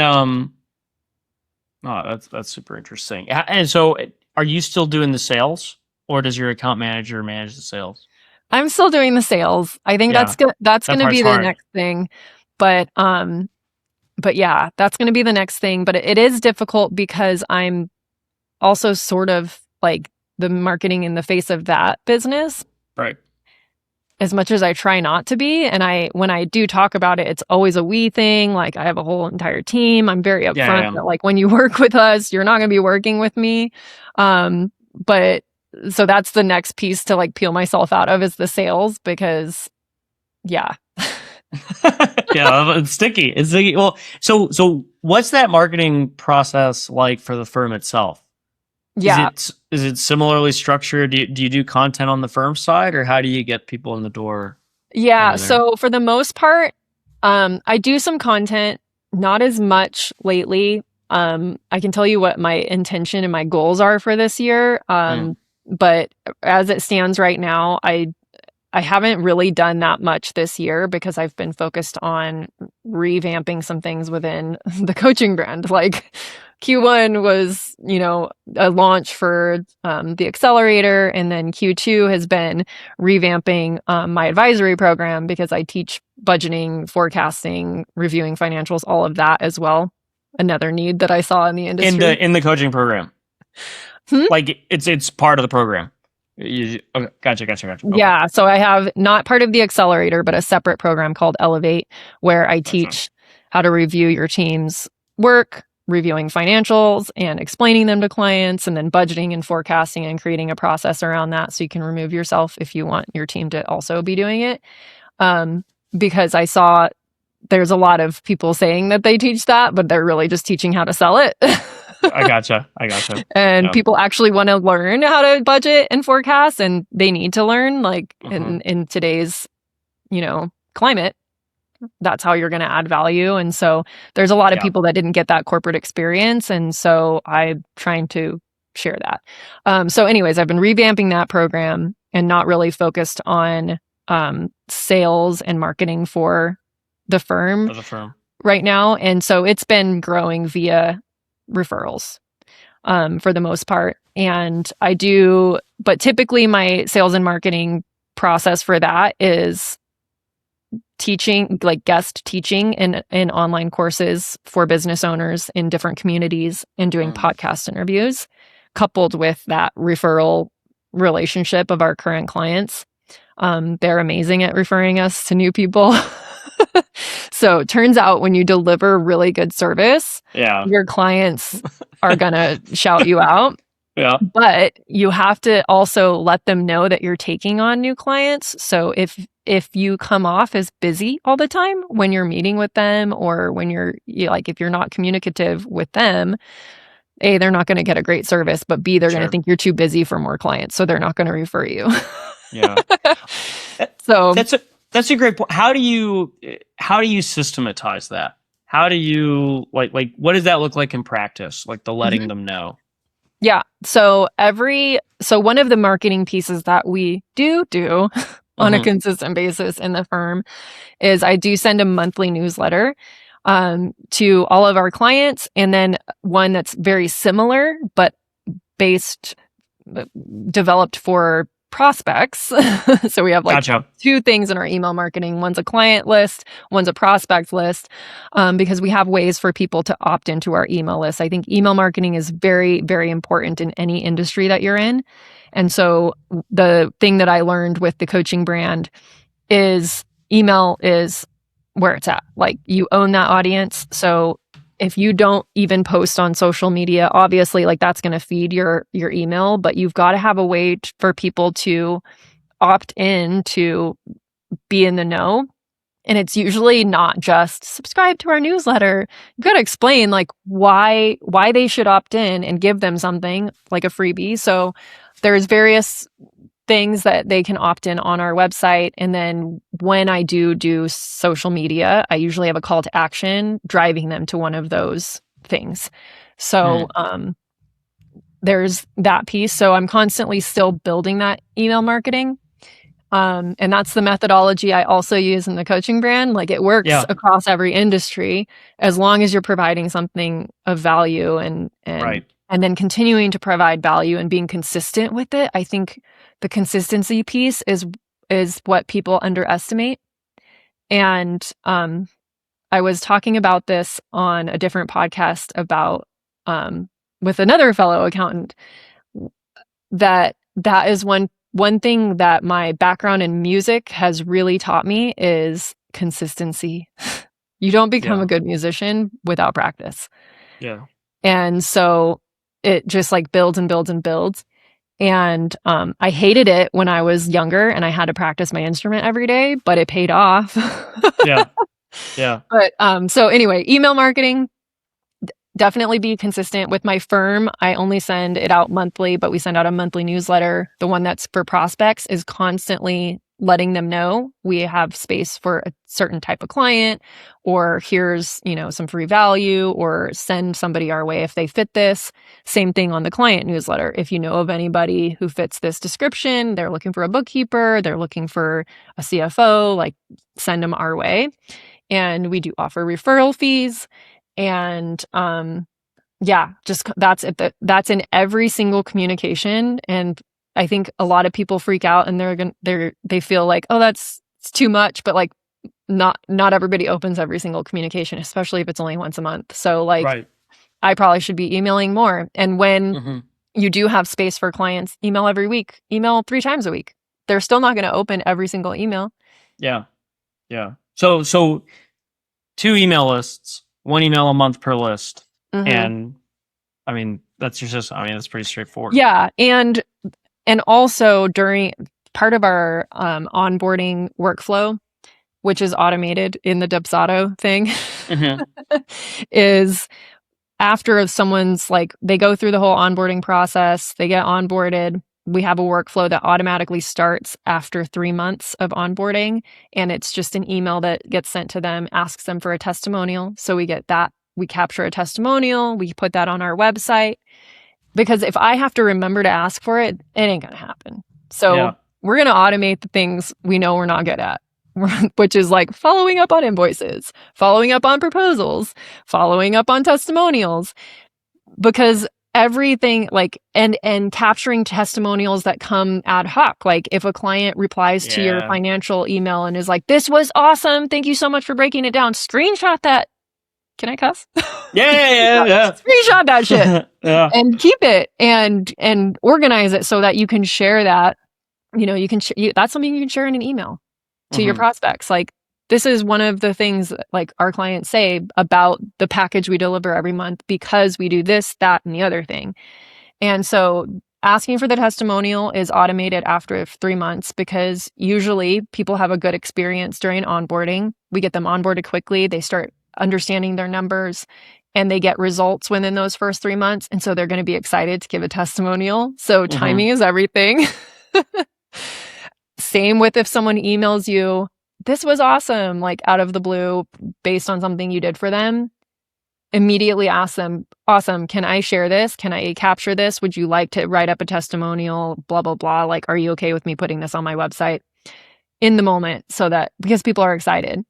that's super interesting. And so are you still doing the sales, or does your account manager manage the sales? I'm still doing the sales. I think that's going to be the next thing. But yeah, that's going to be the next thing. But it is difficult because I'm also sort of like the marketing in the face of that business. Right. As much as I try not to be. And when I do talk about it, it's always a we thing. Like I have a whole entire team. I'm very upfront that like when you work with us, you're not going to be working with me. But so that's the next piece to like peel myself out of is the sales because yeah. Yeah, it's sticky. It's sticky. Well, so what's that marketing process like for the firm itself? Yeah. Is it similarly structured? Do you do content on the firm side, or how do you get people in the door? Yeah. So for the most part, I do some content, not as much lately. I can tell you what my intention and my goals are for this year. But as it stands right now, I haven't really done that much this year because I've been focused on revamping some things within the coaching brand. Like Q1 was, a launch for the accelerator, and then Q2 has been revamping my advisory program because I teach budgeting, forecasting, reviewing financials, all of that as well. Another need that I saw in the industry. In the coaching program. Like it's part of the program. Okay, gotcha. Okay. Yeah, so I have not part of the accelerator, but a separate program called Elevate, where I teach how to review your team's work, reviewing financials and explaining them to clients, and then budgeting and forecasting and creating a process around that so you can remove yourself if you want your team to also be doing it. Because I saw there's a lot of people saying that they teach that, but they're really just teaching how to sell it. I gotcha. And people actually want to learn how to budget and forecast, and they need to learn in today's, climate. That's how you're going to add value. And so there's a lot of people that didn't get that corporate experience. And so I'm trying to share that. So anyways, I've been revamping that program and not really focused on sales and marketing for the firm right now. And so it's been growing via referrals for the most part. And but typically my sales and marketing process for that is teaching, like guest teaching in online courses for business owners in different communities and doing podcast interviews coupled with that referral relationship of our current clients. They're amazing at referring us to new people. So it turns out when you deliver really good service, your clients are going to shout you out. Yeah. But you have to also let them know that you're taking on new clients. So if you come off as busy all the time when you're meeting with them, or when if you're not communicative with them, A, they're not going to get a great service, but B, they're going to think you're too busy for more clients. So they're not going to refer you. Yeah. So that's a great point. How do you systematize that? How do you like what does that look like in practice? Like the letting them know. Yeah. So one of the marketing pieces that we do on a consistent basis in the firm is I do send a monthly newsletter to all of our clients, and then one that's very similar but developed for prospects. So we have two things in our email marketing. One's a client list, one's a prospect list, because we have ways for people to opt into our email list. I think email marketing is very, very important in any industry that you're in. And so the thing that I learned with the coaching brand is email is where it's at. Like, you own that audience. So if you don't even post on social media, obviously, like, that's going to feed your email, but you've got to have a way for people to opt in to be in the know. And it's usually not just subscribe to our newsletter. You've got to explain like why they should opt in and give them something like a freebie. So there's various things that they can opt in on our website. And then when I do social media, I usually have a call to action driving them to one of those things. So there's that piece. So I'm constantly still building that email marketing. And that's the methodology I also use in the coaching brand. Like, it works across every industry as long as you're providing something of value and then continuing to provide value and being consistent with it. I think the consistency piece is what people underestimate. And I was talking about this on a different podcast about with another fellow accountant, that is one thing that my background in music has really taught me is consistency. You don't become a good musician without practice. Yeah. And so it just like builds and builds and builds. And I hated it when I was younger and I had to practice my instrument every day, but it paid off. Yeah. Yeah. But so anyway, email marketing, definitely be consistent. With my firm, I only send it out monthly, but we send out a monthly newsletter. The one that's for prospects is constantly letting them know we have space for a certain type of client, or here's, some free value, or send somebody our way if they fit this. Same thing on the client newsletter. If you know of anybody who fits this description, they're looking for a bookkeeper, they're looking for a CFO, like, send them our way. And we do offer referral fees. And just that's in every single communication. And I think a lot of people freak out and they feel like, oh, it's too much, but like not everybody opens every single communication, especially if it's only once a month. So like, I probably should be emailing more. And when you do have space for clients, email every week, email 3 times a week. They're still not going to open every single email. Yeah. Yeah. So 2 email lists, 1 email a month per list. And I mean, that's your system. I mean, that's pretty straightforward. Yeah. And also during part of our onboarding workflow, which is automated in the Dubsado thing, is after someone's like, they go through the whole onboarding process, they get onboarded, we have a workflow that automatically starts after 3 months of onboarding. And it's just an email that gets sent to them, asks them for a testimonial. So we get that, we capture a testimonial, we put that on our website. Because if I have to remember to ask for it, it ain't going to happen. So we're going to automate the things we know we're not good at, which is like following up on invoices, following up on proposals, following up on testimonials, because everything like, and capturing testimonials that come ad hoc. Like if a client replies to your financial email and is like, this was awesome, thank you so much for breaking it down, screenshot that can I cuss? Yeah. Screenshot that shit Yeah. and keep it and organize it so that you can share that. You know, you can that's something you can share in an email to your prospects. Like, this is one of the things like our clients say about the package we deliver every month because we do this, that, and the other thing. And so asking for the testimonial is automated after 3 months because usually people have a good experience during onboarding. We get them onboarded quickly. They start understanding their numbers and they get results within those first 3 months. And so they're going to be excited to give a testimonial. So timing is everything. Same with if someone emails you, this was awesome, like out of the blue, based on something you did for them. Immediately ask them, awesome, can I share this? Can I capture this? Would you like to write up a testimonial? Blah, blah, blah. Like, are you okay with me putting this on my website in the moment? So that, because people are excited.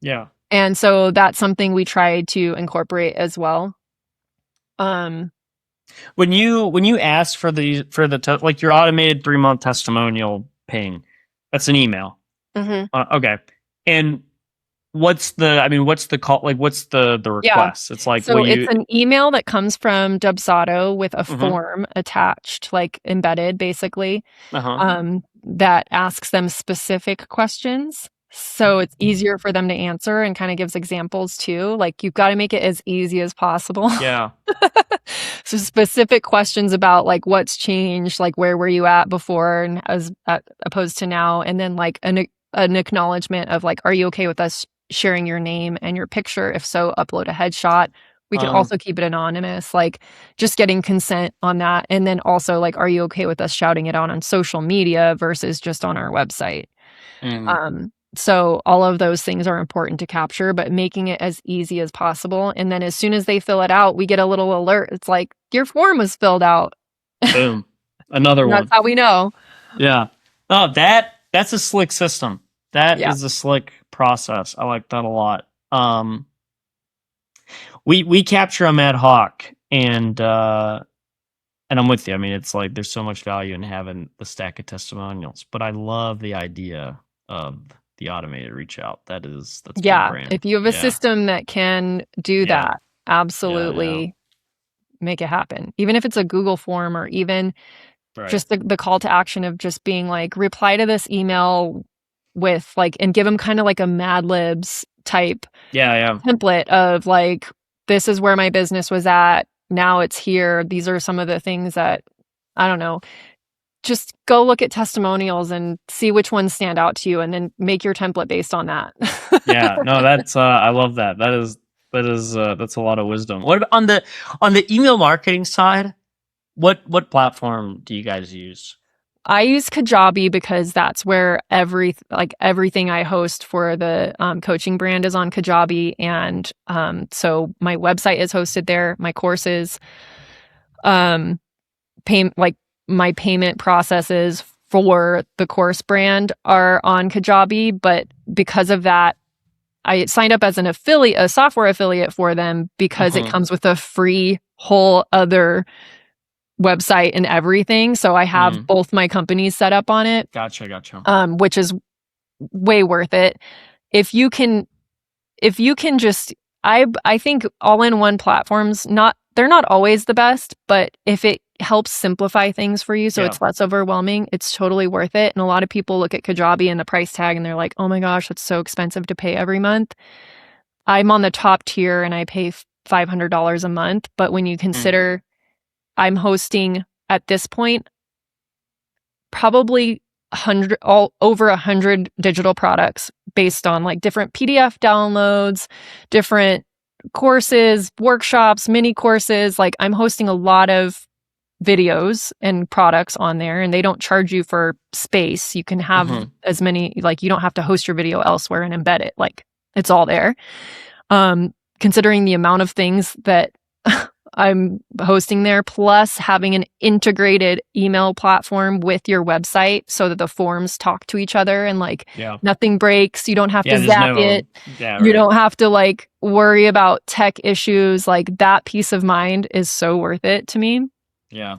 Yeah. And so that's something we try to incorporate as well. When you ask for like your automated 3-month testimonial ping, that's an email. Okay. And what's the call? Like, what's the request? It's like, so it's an email that comes from Dubsado with a form attached, like embedded, basically, that asks them specific questions. So it's easier for them to answer and kind of gives examples too. Like, you've got to make it as easy as possible. Yeah. So specific questions about like what's changed, like where were you at before and as opposed to now, and then like an acknowledgement of like, are you okay with us sharing your name and your picture? If so, upload a headshot. We can also keep it anonymous, like just getting consent on that. And then also like, are you okay with us shouting it out on social media versus just on our website? So all of those things are important to capture, but making it as easy as possible. And then as soon as they fill it out, we get a little alert. It's like, your form was filled out. Boom. Another one. That's how we know. Yeah. Oh, that's a slick system. That is a slick process. I like that a lot. We capture them ad hoc, and I'm with you. I mean, it's like there's so much value in having the stack of testimonials, but I love the idea of the automated reach out. That's brain. If you have a system that can do that, absolutely make it happen. Even if it's a Google form or even just the call to action of just being like, reply to this email with like, and give them kind of like a Mad Libs type template of like, this is where my business was at. Now it's here. These are some of the things that, I don't know, just go look at testimonials and see which ones stand out to you and then make your template based on that. Yeah, no, that's, I love that. That's a lot of wisdom. What on the email marketing side, what platform do you guys use? I use Kajabi because that's where everything I host for the coaching brand is on Kajabi. And so my website is hosted there. My courses, my payment processes for the course brand are on Kajabi. But because of that, I signed up as an affiliate, a software affiliate for them because it comes with a free whole other website and everything. So I have both my companies set up on it. Gotcha. Which is way worth it. If you can just, I think all-in-one platforms, they're not always the best, but if it helps simplify things for you so it's less overwhelming, it's totally worth it. And a lot of people look at Kajabi and the price tag and they're like, oh my gosh, that's so expensive to pay every month. I'm on the top tier and I pay $500 a month. But when you consider I'm hosting at this point probably over 100 digital products based on like different PDF downloads, different courses, workshops, mini courses. Like, I'm hosting a lot of videos and products on there, and they don't charge you for space. You can have as many, like, you don't have to host your video elsewhere and embed it. Like, it's all there. Considering the amount of things that I'm hosting there, plus having an integrated email platform with your website so that the forms talk to each other and like nothing breaks. You don't have to zap it. You don't have to like worry about tech issues. Like, that peace of mind is so worth it to me. Yeah.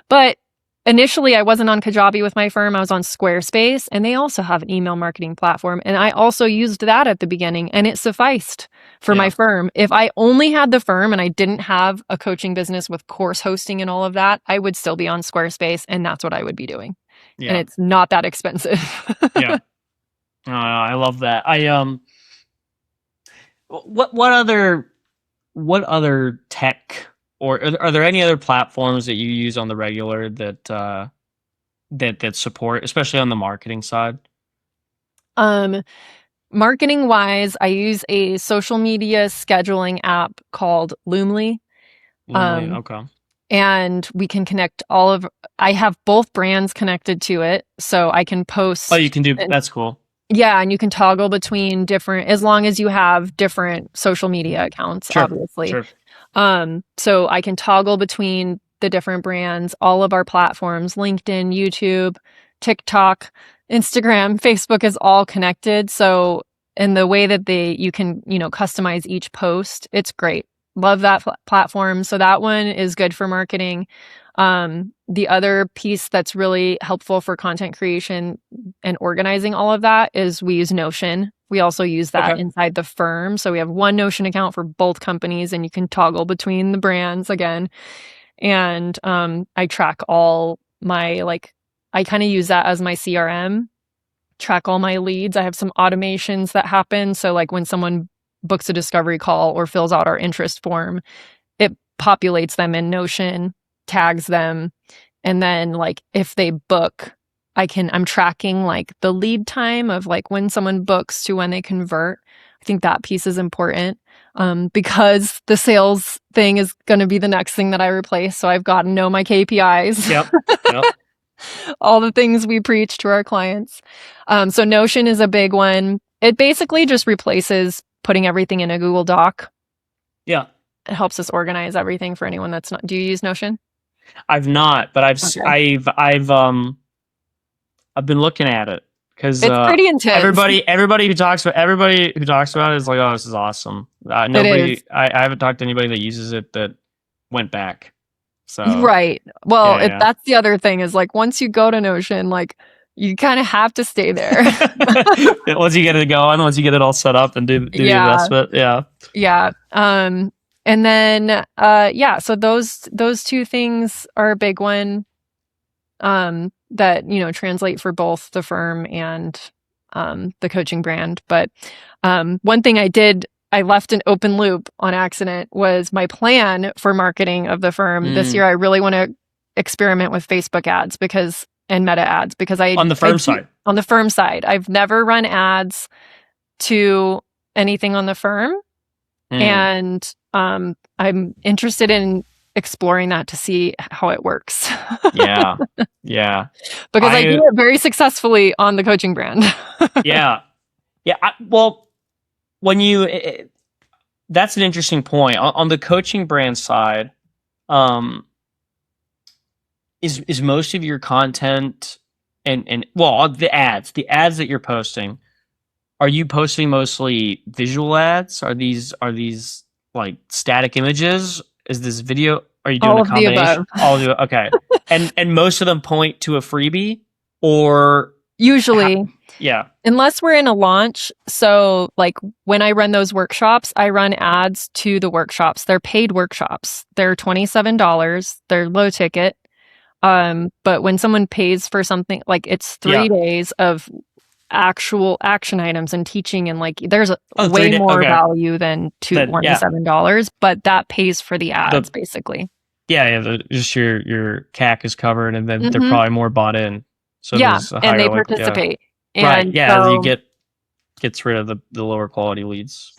But initially I wasn't on Kajabi with my firm. I was on Squarespace, and they also have an email marketing platform. And I also used that at the beginning, and it sufficed for my firm. If I only had the firm and I didn't have a coaching business with course hosting and all of that, I would still be on Squarespace, and that's what I would be doing. Yeah. And it's not that expensive. Yeah. I love that. What other tech, or are there any other platforms that you use on the regular that support, especially on the marketing side? Marketing wise, I use a social media scheduling app called Loomly. Okay. And we can connect I have both brands connected to it, so I can post. Oh, you can do, that's cool. Yeah, and you can toggle between different, as long as you have different social media accounts, obviously. Sure. So I can toggle between the different brands, all of our platforms, LinkedIn, YouTube, TikTok, Instagram, Facebook is all connected. So in the way that you can, customize each post, it's great. Love that platform. So that one is good for marketing. The other piece that's really helpful for content creation and organizing all of that is we use Notion. We also use that inside the firm. So we have one Notion account for both companies, and you can toggle between the brands again. And I track all my, I kind of use that as my CRM, track all my leads. I have some automations that happen. So when someone books a discovery call or fills out our interest form, it populates them in Notion, tags them, and then if they book, I'm tracking the lead time of when someone books to when they convert. I think that piece is important because the sales thing is going to be the next thing that I replace. So I've got to know my KPIs. Yep. All the things we preach to our clients. So Notion is a big one. It basically just replaces putting everything in a Google Doc. Yeah. It helps us organize everything for anyone that's not. Do you use Notion? I've not, but I've been looking at it because it's pretty intense. Everybody who talks about it is like, oh, this is awesome. Nobody, I haven't talked to anybody that uses it that went back. So right. Well, that's the other thing is once you go to Notion, you kind of have to stay there. Once you get it going, once you get it all set up and do the investment. Yeah. Yeah. And then, so those two things are a big one, that, translate for both the firm and, the coaching brand. But, one thing I left an open loop on accident was my plan for marketing of the firm. This year, I really want to experiment with Facebook ads and meta ads because on the firm side, I've never run ads to anything on the firm. And I'm interested in exploring that to see how it works. Yeah. Because I do it very successfully on the coaching brand. Yeah. That's an interesting point. On the coaching brand side, is most of your content and the ads that you're posting, are you posting mostly visual ads? Are these static images? Is this video? Are you doing a combination? All of the above. Okay. and most of them point to a freebie, or usually. Yeah. Unless we're in a launch. So when I run those workshops, I run ads to the workshops. They're paid workshops. They're $27. They're low ticket. But when someone pays for something, it's 3 days of actual action items and teaching, and there's way more value than $27, but that pays for the ads basically. Yeah, just your CAC is covered, and then they're probably more bought in. So and they participate. And right, you gets rid of the lower quality leads.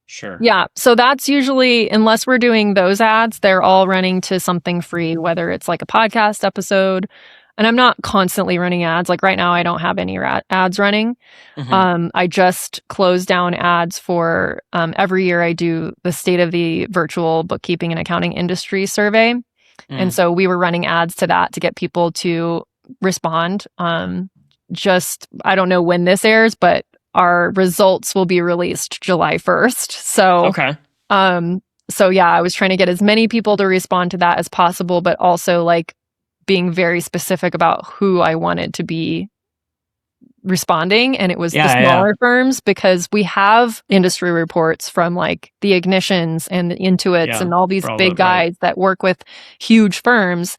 Sure. Yeah, so that's usually, unless we're doing those ads, they're all running to something free, whether it's a podcast episode. And I'm not constantly running ads. Right now, I don't have any ads running. I just closed down ads for every year I do the State of the Virtual Bookkeeping and Accounting Industry survey. And so we were running ads to that to get people to respond. I don't know when this airs, but our results will be released July 1st. So, I was trying to get as many people to respond to that as possible, but also being very specific about who I wanted to be responding, and it was the smaller firms, because we have industry reports from like the Ignitions and the Intuits and all these big guys that work with huge firms,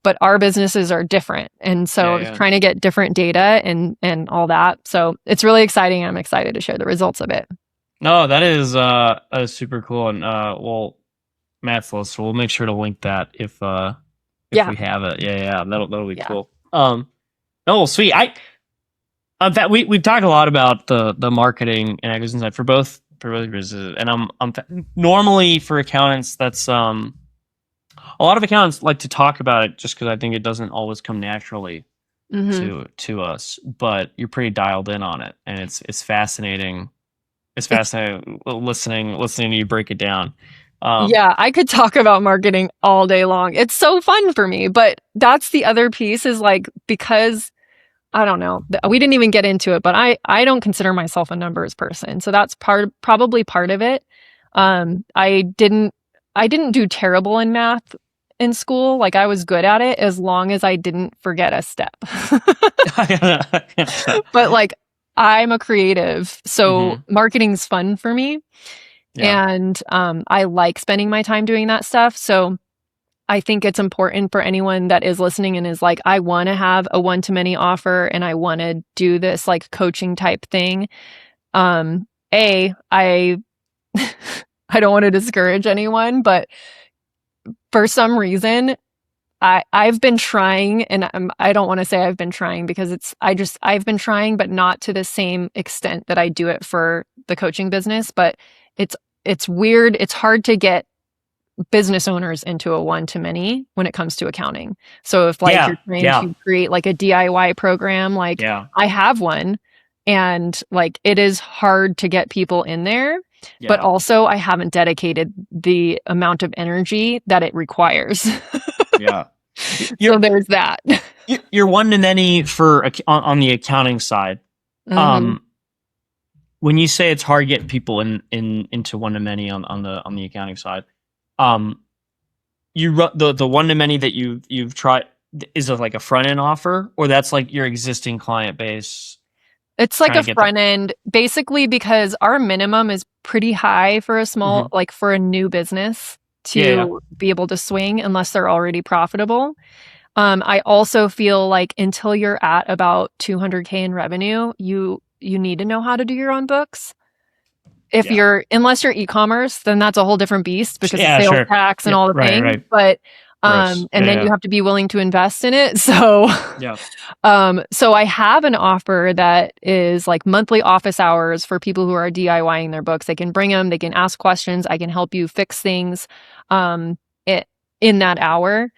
but our businesses are different, and so trying to get different data and all that. So it's really exciting. I'm excited to share the results of it. No, that is super cool, and well, Matt's list, so we'll make sure to link that if we have it. That'll be cool. Oh, sweet. In fact, we've talked a lot about the marketing and acquisition side for both businesses, and I'm normally for accountants, that's a lot of accountants like to talk about it just because I think it doesn't always come naturally to us, but you're pretty dialed in on it, and it's fascinating. It's fascinating listening to you break it down. I could talk about marketing all day long. It's so fun for me, but that's the other piece, is like, because I don't know, we didn't even get into it, but I don't consider myself a numbers person. So that's probably part of it. I didn't do terrible in math in school. Like, I was good at it as long as I didn't forget a step. But like, I'm a creative, so marketing's fun for me. And I like spending my time doing that stuff. So I think it's important for anyone that is listening and is like, I want to have a one-to-many offer and I want to do this like coaching type thing. I I don't want to discourage anyone, but for some reason, I've been trying, and I don't want to say I've been trying, because I've been trying, but not to the same extent that I do it for the coaching business. But it's weird. It's hard to get business owners into a one-to-many when it comes to accounting. So if like you're trying to create like a DIY program, like I have one, and like it is hard to get people in there, but also I haven't dedicated the amount of energy that it requires. So there's that. You're one-to-many for on the accounting side. When you say it's hard getting people into one-to-many on the accounting side, you the one-to-many that you've tried, is it like a front end offer, or that's like your existing client base? It's like a front end, basically, because our minimum is pretty high for a small, like for a new business to be able to swing, unless they're already profitable. I also feel like until you're at about 200K in revenue, you need to know how to do your own books. If unless you're e-commerce, then that's a whole different beast, because of sales tax and all the things. Right. But then you have to be willing to invest in it. So so I have an offer that is like monthly office hours for people who are DIYing their books. They can bring them, they can ask questions, I can help you fix things in that hour.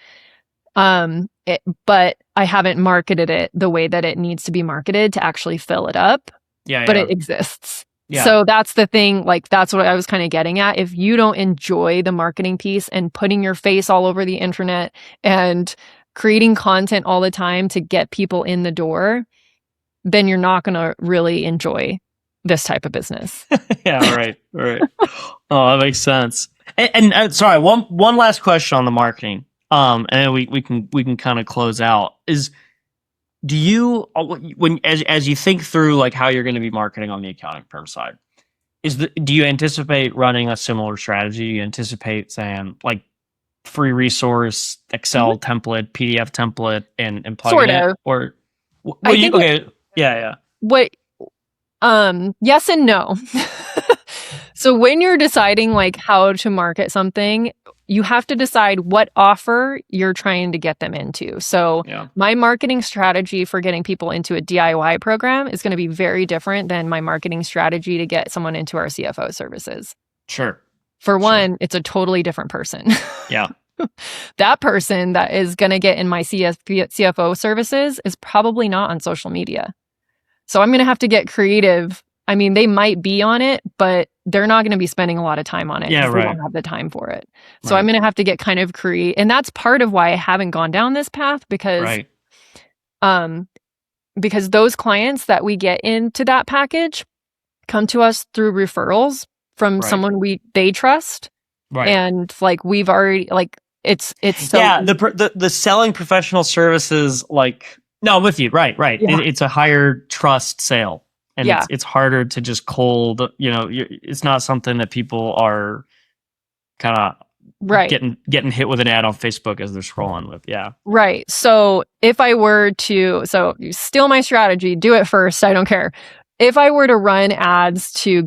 But I haven't marketed it the way that it needs to be marketed to actually fill it up. But it exists. So that's the thing, like that's what I was kind of getting at. If you don't enjoy the marketing piece and putting your face all over the internet and creating content all the time to get people in the door, then you're not going to really enjoy this type of business. Right. Oh, that makes sense. And sorry, one last question on the marketing. And then we can kind of close out. Do you, as you think through like how you're going to be marketing on the accounting firm side, do you anticipate running a similar strategy? You anticipate saying like free resource, Excel template, PDF template, and plugging it? Or yes and no. So when you're deciding like how to market something, you have to decide what offer you're trying to get them into. So my marketing strategy for getting people into a DIY program is going to be very different than my marketing strategy to get someone into our CFO services. Sure. For one, it's a totally different person. That person that is going to get in my CFO services is probably not on social media. So I'm going to have to get creative. I mean, they might be on it, but they're not going to be spending a lot of time on it because they don't have the time for it. So I'm going to have to get kind of creative. And that's part of why I haven't gone down this path, because those clients that we get into that package come to us through referrals from someone they trust. And like we've already, like, it's so yeah, the selling professional services, like, no, I'm with you. Right. Yeah. It's a higher trust sale, and Yeah. it's harder to just cold. It's not something that people are kind of right. getting hit with an ad on Facebook as they're scrolling with. Yeah. Right. So if I were to, so you steal my strategy, do it first. I don't care. If I were to run ads to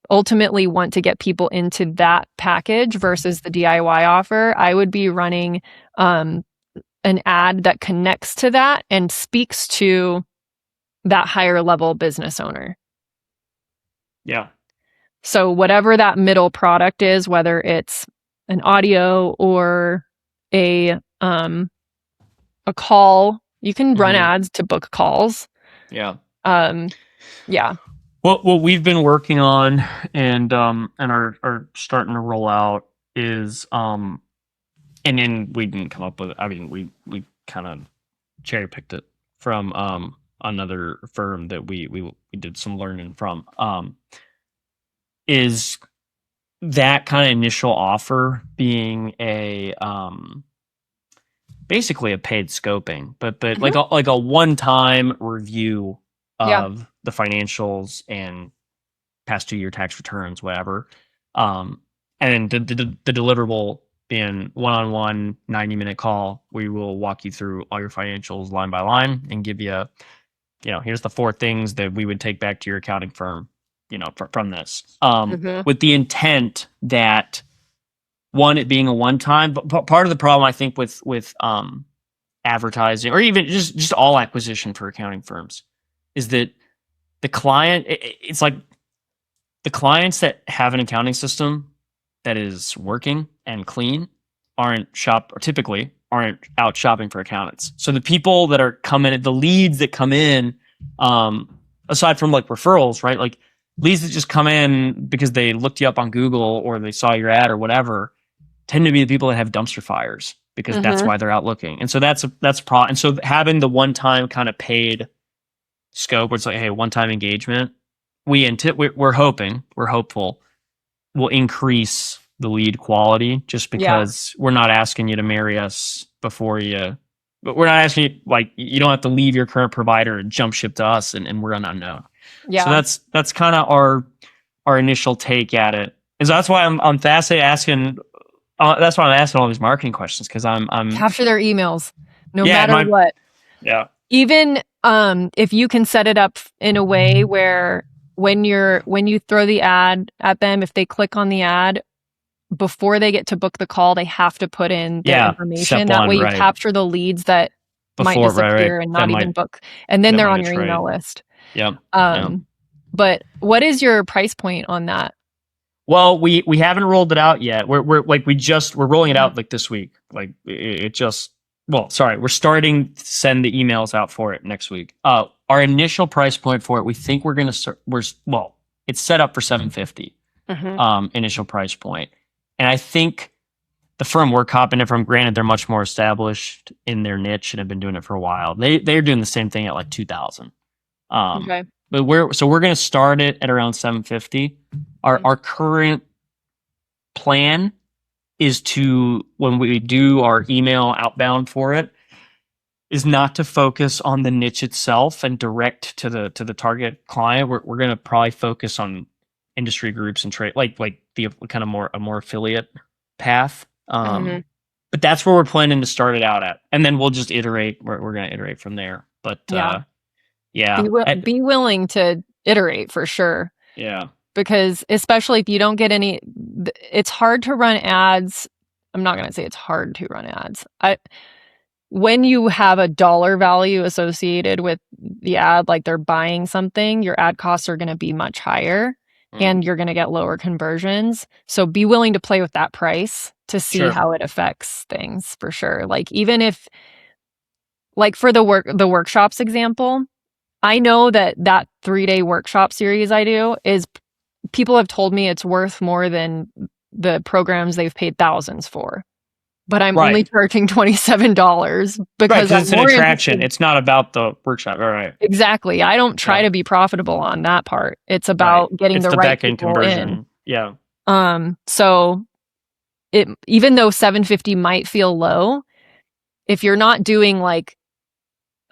ultimately want to get people into that package versus the DIY offer, I would be running an ad that connects to that and speaks to that higher level business owner. Yeah. So whatever that middle product is, whether it's an audio or a call, you can run ads to book calls. Yeah. Yeah. What we've been working on and are starting to roll out is and then we didn't come up with it. I mean, we kind of cherry picked it from another firm that we did some learning from. Is that kind of initial offer being a basically a paid scoping, but like a one-time review of the financials and past 2-year tax returns, whatever. And then the deliverable being one-on-one 90-minute call. We will walk you through all your financials line by line and give you, here's the 4 things that we would take back to your accounting firm, from this, with the intent that, one, it being a one-time, but part of the problem I think with advertising, or even just all acquisition for accounting firms, is that the client, it's like the clients that have an accounting system that is working and clean typically aren't out shopping for accountants. So the people that are coming, the leads that come in, aside from like referrals, right? Like leads that just come in because they looked you up on Google or they saw your ad or whatever, tend to be the people that have dumpster fires because that's why they're out looking. And so that's a problem. And so having the one-time kind of paid scope where it's like, hey, one-time engagement, we're hopeful will increase the lead quality just because we're not asking you to marry us before you, but we're not asking you, like, you don't have to leave your current provider and jump ship to us and we're unknown. Yeah. So that's kind of our initial take at it. And so that's why I'm fascinated asking. That's why I'm asking all these marketing questions, because I'm capture their emails, no matter what. Yeah. Even if you can set it up in a way where when you throw the ad at them, if they click on the ad before they get to book the call, they have to put in their information. That way you capture the leads that might disappear and not even book, and then they're on your email list. Yeah. But what is your price point on that? Well, we haven't rolled it out yet. We're rolling it out like this week. Like we're starting to send the emails out for it next week. Our initial price point for it, we think we're going to start, it's set up for $750, initial price point. And I think the firm we're copying it from, granted, they're much more established in their niche and have been doing it for a while. They're doing the same thing at like 2,000. Okay. But we're going to start it at around 750. Our current plan is to, when we do our email outbound for it, is not to focus on the niche itself and direct to the target client. We're going to probably focus on industry groups and trade, like the kind of a more affiliate path. But that's where we're planning to start it out at, and then we'll just iterate. We're going to iterate from there. But be willing to iterate for sure. Yeah. Because especially if you don't get any, it's hard to run ads. I'm not going to say it's hard to run ads. When you have a dollar value associated with the ad, like they're buying something, your ad costs are going to be much higher and you're going to get lower conversions. So be willing to play with that price to see how it affects things for sure. Like even if, like for the workshops example, I know that 3-day workshop series I do is, people have told me it's worth more than the programs they've paid thousands for. But I'm only charging $27 because it's an attraction. It's not about the workshop. All right. Exactly. I don't try to be profitable on that part. It's about getting the right back-end people conversion. in. Yeah. So even though 750 might feel low, if you're not doing like,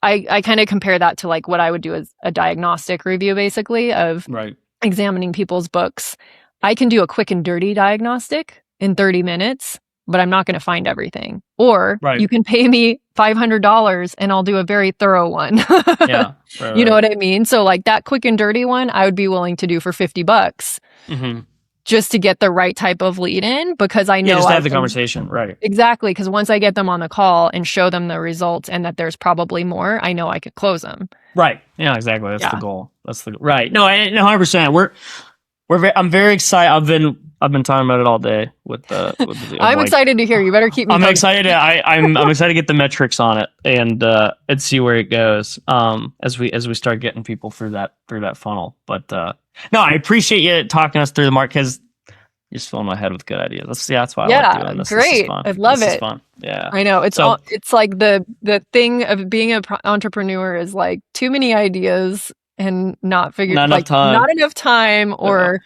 I kind of compare that to like what I would do as a diagnostic review, basically, of Right. examining people's books. I can do a quick and dirty diagnostic in 30 minutes, but I'm not going to find everything. Or Right. you can pay me $500 and I'll do a very thorough one. Yeah. Right, You know what I mean? So like that quick and dirty one, I would be willing to do for $50 Mm-hmm. just to get the right type of lead in, because I know Yeah, just to have the can- conversation. Right. Exactly. Because once I get them on the call and show them the results and that there's probably more, I know I could close them. Right. Yeah, exactly. That's Yeah. the goal. That's the right. No, 100%. I'm very excited. I've been talking about it all day with the I'm excited to hear. You better keep me I'm posted. excited. I'm excited to get the metrics on it and see where it goes as we start getting people through that funnel. But no, I appreciate you talking us through the market, because you're just filling my head with good ideas. That's why I like doing this. This is Great. fun. I love This is it. fun. Yeah. I know it's So- it's like the thing of being an entrepreneur is like too many ideas and not enough time. not enough time, or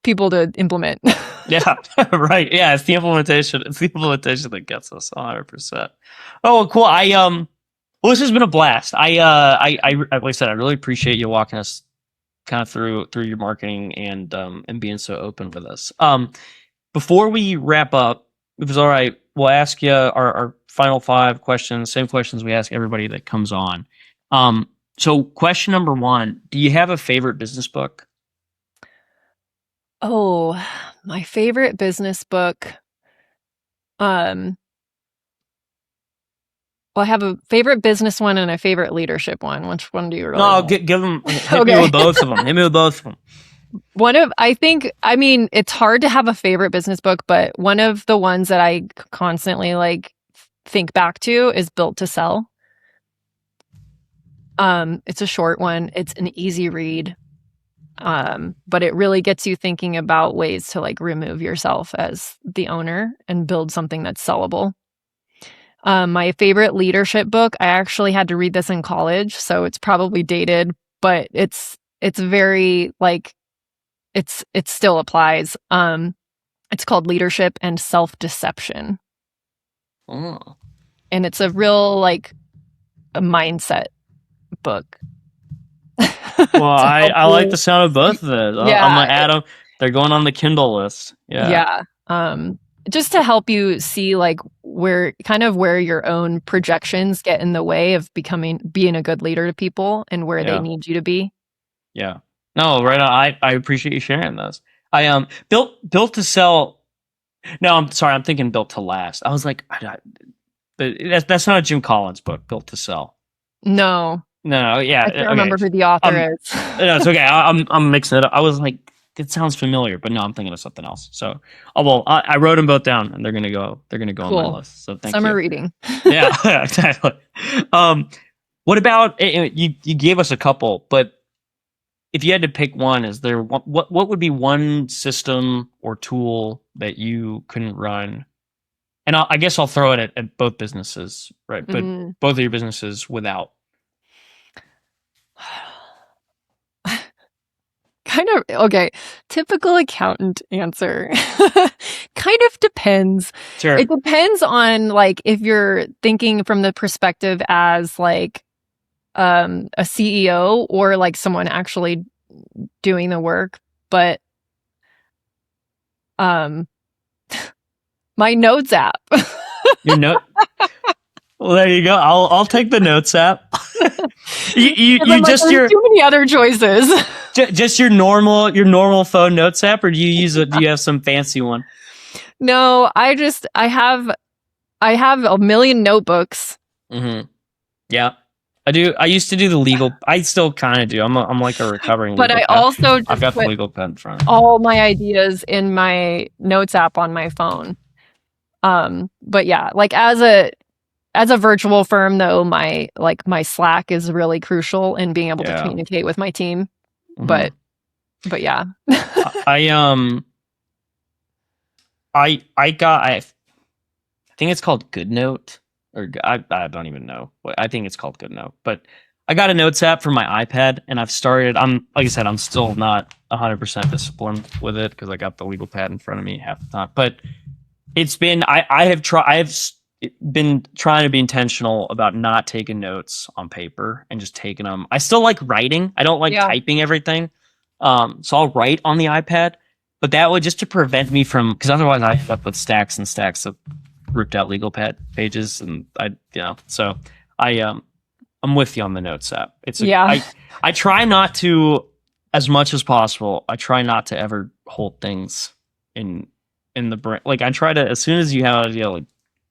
people to implement. Yeah, right. Yeah, it's the implementation. It's the implementation that gets us 100%. Oh, well, cool. Well, this has been a blast. I like I said, I really appreciate you walking us kind of through your marketing and being so open with us. Before we wrap up, if it's all right, we'll ask you our final 5 questions. Same questions we ask everybody that comes on. So, question number 1: do you have a favorite business book? Oh, my favorite business book. Well, I have a favorite business one and a favorite leadership one. Which one do you really No, want? give them. Hit Okay. me with both of them. Hit me with both of them. It's hard to have a favorite business book, but one of the ones that I constantly like think back to is Built to Sell. It's a short one. It's an easy read. But it really gets you thinking about ways to like remove yourself as the owner and build something that's sellable. My favorite leadership book, I actually had to read this in college, so it's probably dated, but it's very like it still applies. It's called Leadership and Self-Deception. Oh. And it's a real like a mindset book. Well, I like the sound of both of those. Yeah. I'm gonna add them. They're going on the Kindle list. Yeah. Just to help you see like where your own projections get in the way of being a good leader to people and where they need you to be. Yeah. No, right on. I appreciate you sharing those. I built to sell. No, I'm sorry. I'm thinking Built to Last. I was like, but that's not a Jim Collins book. Built to Sell. No. No. Yeah. I can't remember who the author is. No, it's okay. I'm mixing it up. I was like, it sounds familiar, but no, I'm thinking of something else. So, I wrote them both down, and they're gonna go on my list. So thank you. Summer reading. Yeah, exactly. What about you? You gave us a couple, but if you had to pick one, is there what would be one system or tool that you couldn't run? And I guess I'll throw it at both businesses, right? But both of your businesses without. Kind of okay. Typical accountant answer. Kind of depends. Sure. It depends on like if you're thinking from the perspective as like a CEO or like someone actually doing the work. But my Notes app. Your note. Well, there you go. I'll take the Notes app. you just there's too many other choices. Just your normal phone Notes app, or do you have some fancy one? No, I have a million notebooks. Mm-hmm. Yeah, I do. I used to do the legal. I still kind of do. I'm like a recovering. But legal I also I've got the put legal pen in front of me. all my ideas in my Notes app on my phone. But yeah, like as a virtual firm though, my Slack is really crucial in being able to communicate with my team. Mm-hmm. But yeah. I think it's called GoodNote, or I don't even know. I think it's called GoodNote, but I got a Notes app for my iPad, and I've started. Like I said, I'm still not 100% disciplined with it because I got the legal pad in front of me half the time. But it's been I have been trying to be intentional about not taking notes on paper and just taking them. I still like writing. I don't like typing everything. So I'll write on the iPad, but that would just to prevent me from, because otherwise I end up with stacks and stacks of ripped out legal pad pages, and so I'm with you on the notes app. I try not to, as much as possible. I try not to ever hold things in the brain. Like I try to, as soon as you have an idea, like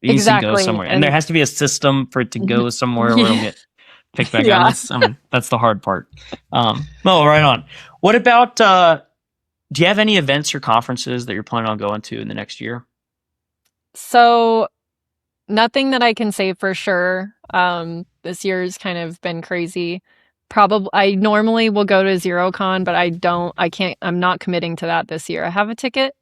it needs to go somewhere, and there has to be a system for it to go somewhere where it'll get picked back on. That's the hard part. No, right on. What about? Do you have any events or conferences that you're planning on going to in the next year? So, nothing that I can say for sure. This year's kind of been crazy. Probably, I normally will go to ZeroCon, but I can't. I'm not committing to that this year. I have a ticket,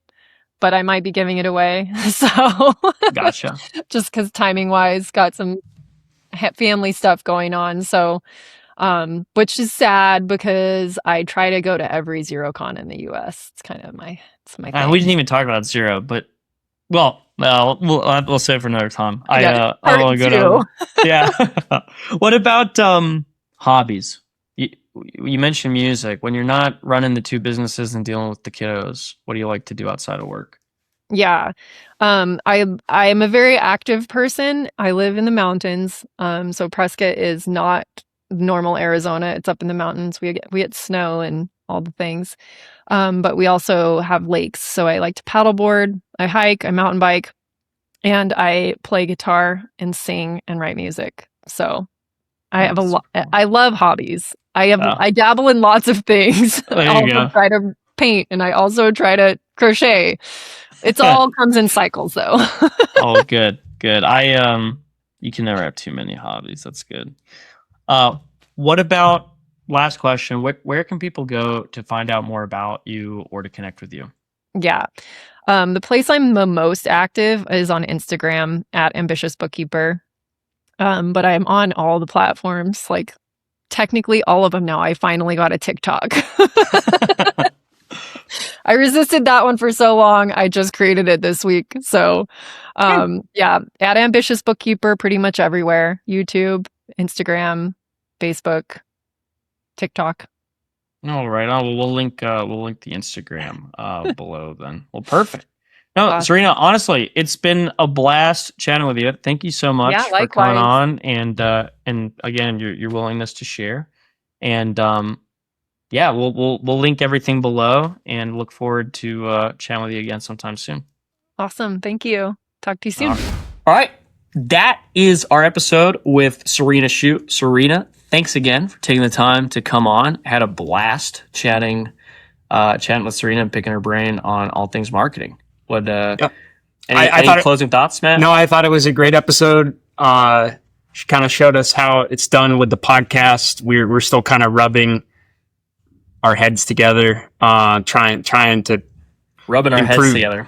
but I might be giving it away. So, gotcha. Just because timing wise, got some family stuff going on. So, which is sad because I try to go to every ZeroCon in the US. It's kind of my thing. We didn't even talk about Zero, but we'll save it for another time. I want to go to. Yeah. What about hobbies? You mentioned music. When you're not running the two businesses and dealing with the kiddos, what do you like to do outside of work? Yeah. I am a very active person. I live in the mountains. So Prescott is not normal Arizona. It's up in the mountains. We get snow and all the things. But we also have lakes. So I like to paddleboard, I hike, I mountain bike, and I play guitar and sing and write music. So I have I love hobbies. I dabble in lots of things. I also try to paint, and I also try to crochet. It's all comes in cycles though. Oh, good. You can never have too many hobbies. That's good. What about, last question, where can people go to find out more about you or to connect with you? Yeah. The place I'm the most active is on Instagram at Ambitious Bookkeeper. But I'm on all the platforms, like technically all of them now. I finally got a TikTok. I resisted that one for so long. I just created it this week. So, at Ambitious Bookkeeper, pretty much everywhere. YouTube, Instagram, Facebook, TikTok. All right. We'll link the Instagram below then. Well, perfect. No, Serena, honestly, it's been a blast chatting with you. Thank you so much for coming on and again, your willingness to share. And we'll link everything below and look forward to chatting with you again sometime soon. Awesome. Thank you. Talk to you soon. All right. That is our episode with Serena Shoup. Serena, thanks again for taking the time to come on. Had a blast chatting with Serena and picking her brain on all things marketing. Any closing thoughts, Matt? No, I thought it was a great episode. She kind of showed us how it's done with the podcast. We're still kind of rubbing our heads together, trying to rubbing our heads together.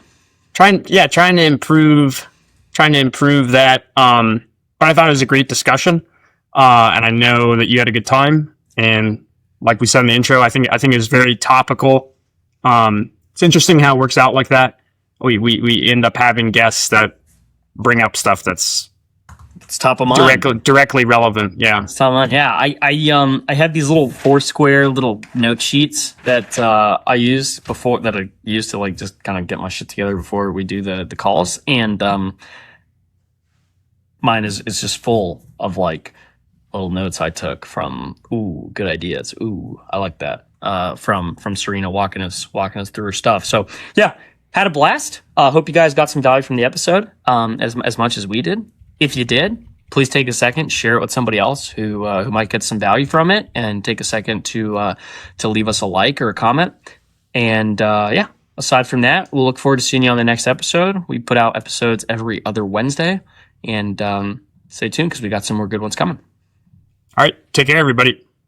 Trying to improve that. But I thought it was a great discussion, and I know that you had a good time. And like we said in the intro, I think it was very topical. It's interesting how it works out like that. We end up having guests that bring up stuff that's top of mind, directly relevant. Yeah, it's top of mind. Yeah, I have these little Foursquare little note sheets that I use to like just kind of get my shit together before we do the calls, and mine is just full of like little notes I took from good ideas. I like that from Serena walking us through her stuff. So yeah. Had a blast. Hope you guys got some value from the episode as much as we did. If you did, please take a second, share it with somebody else who might get some value from it, and take a second to leave us a like or a comment. And aside from that, we'll look forward to seeing you on the next episode. We put out episodes every other Wednesday, and stay tuned because we got some more good ones coming. All right, take care, everybody.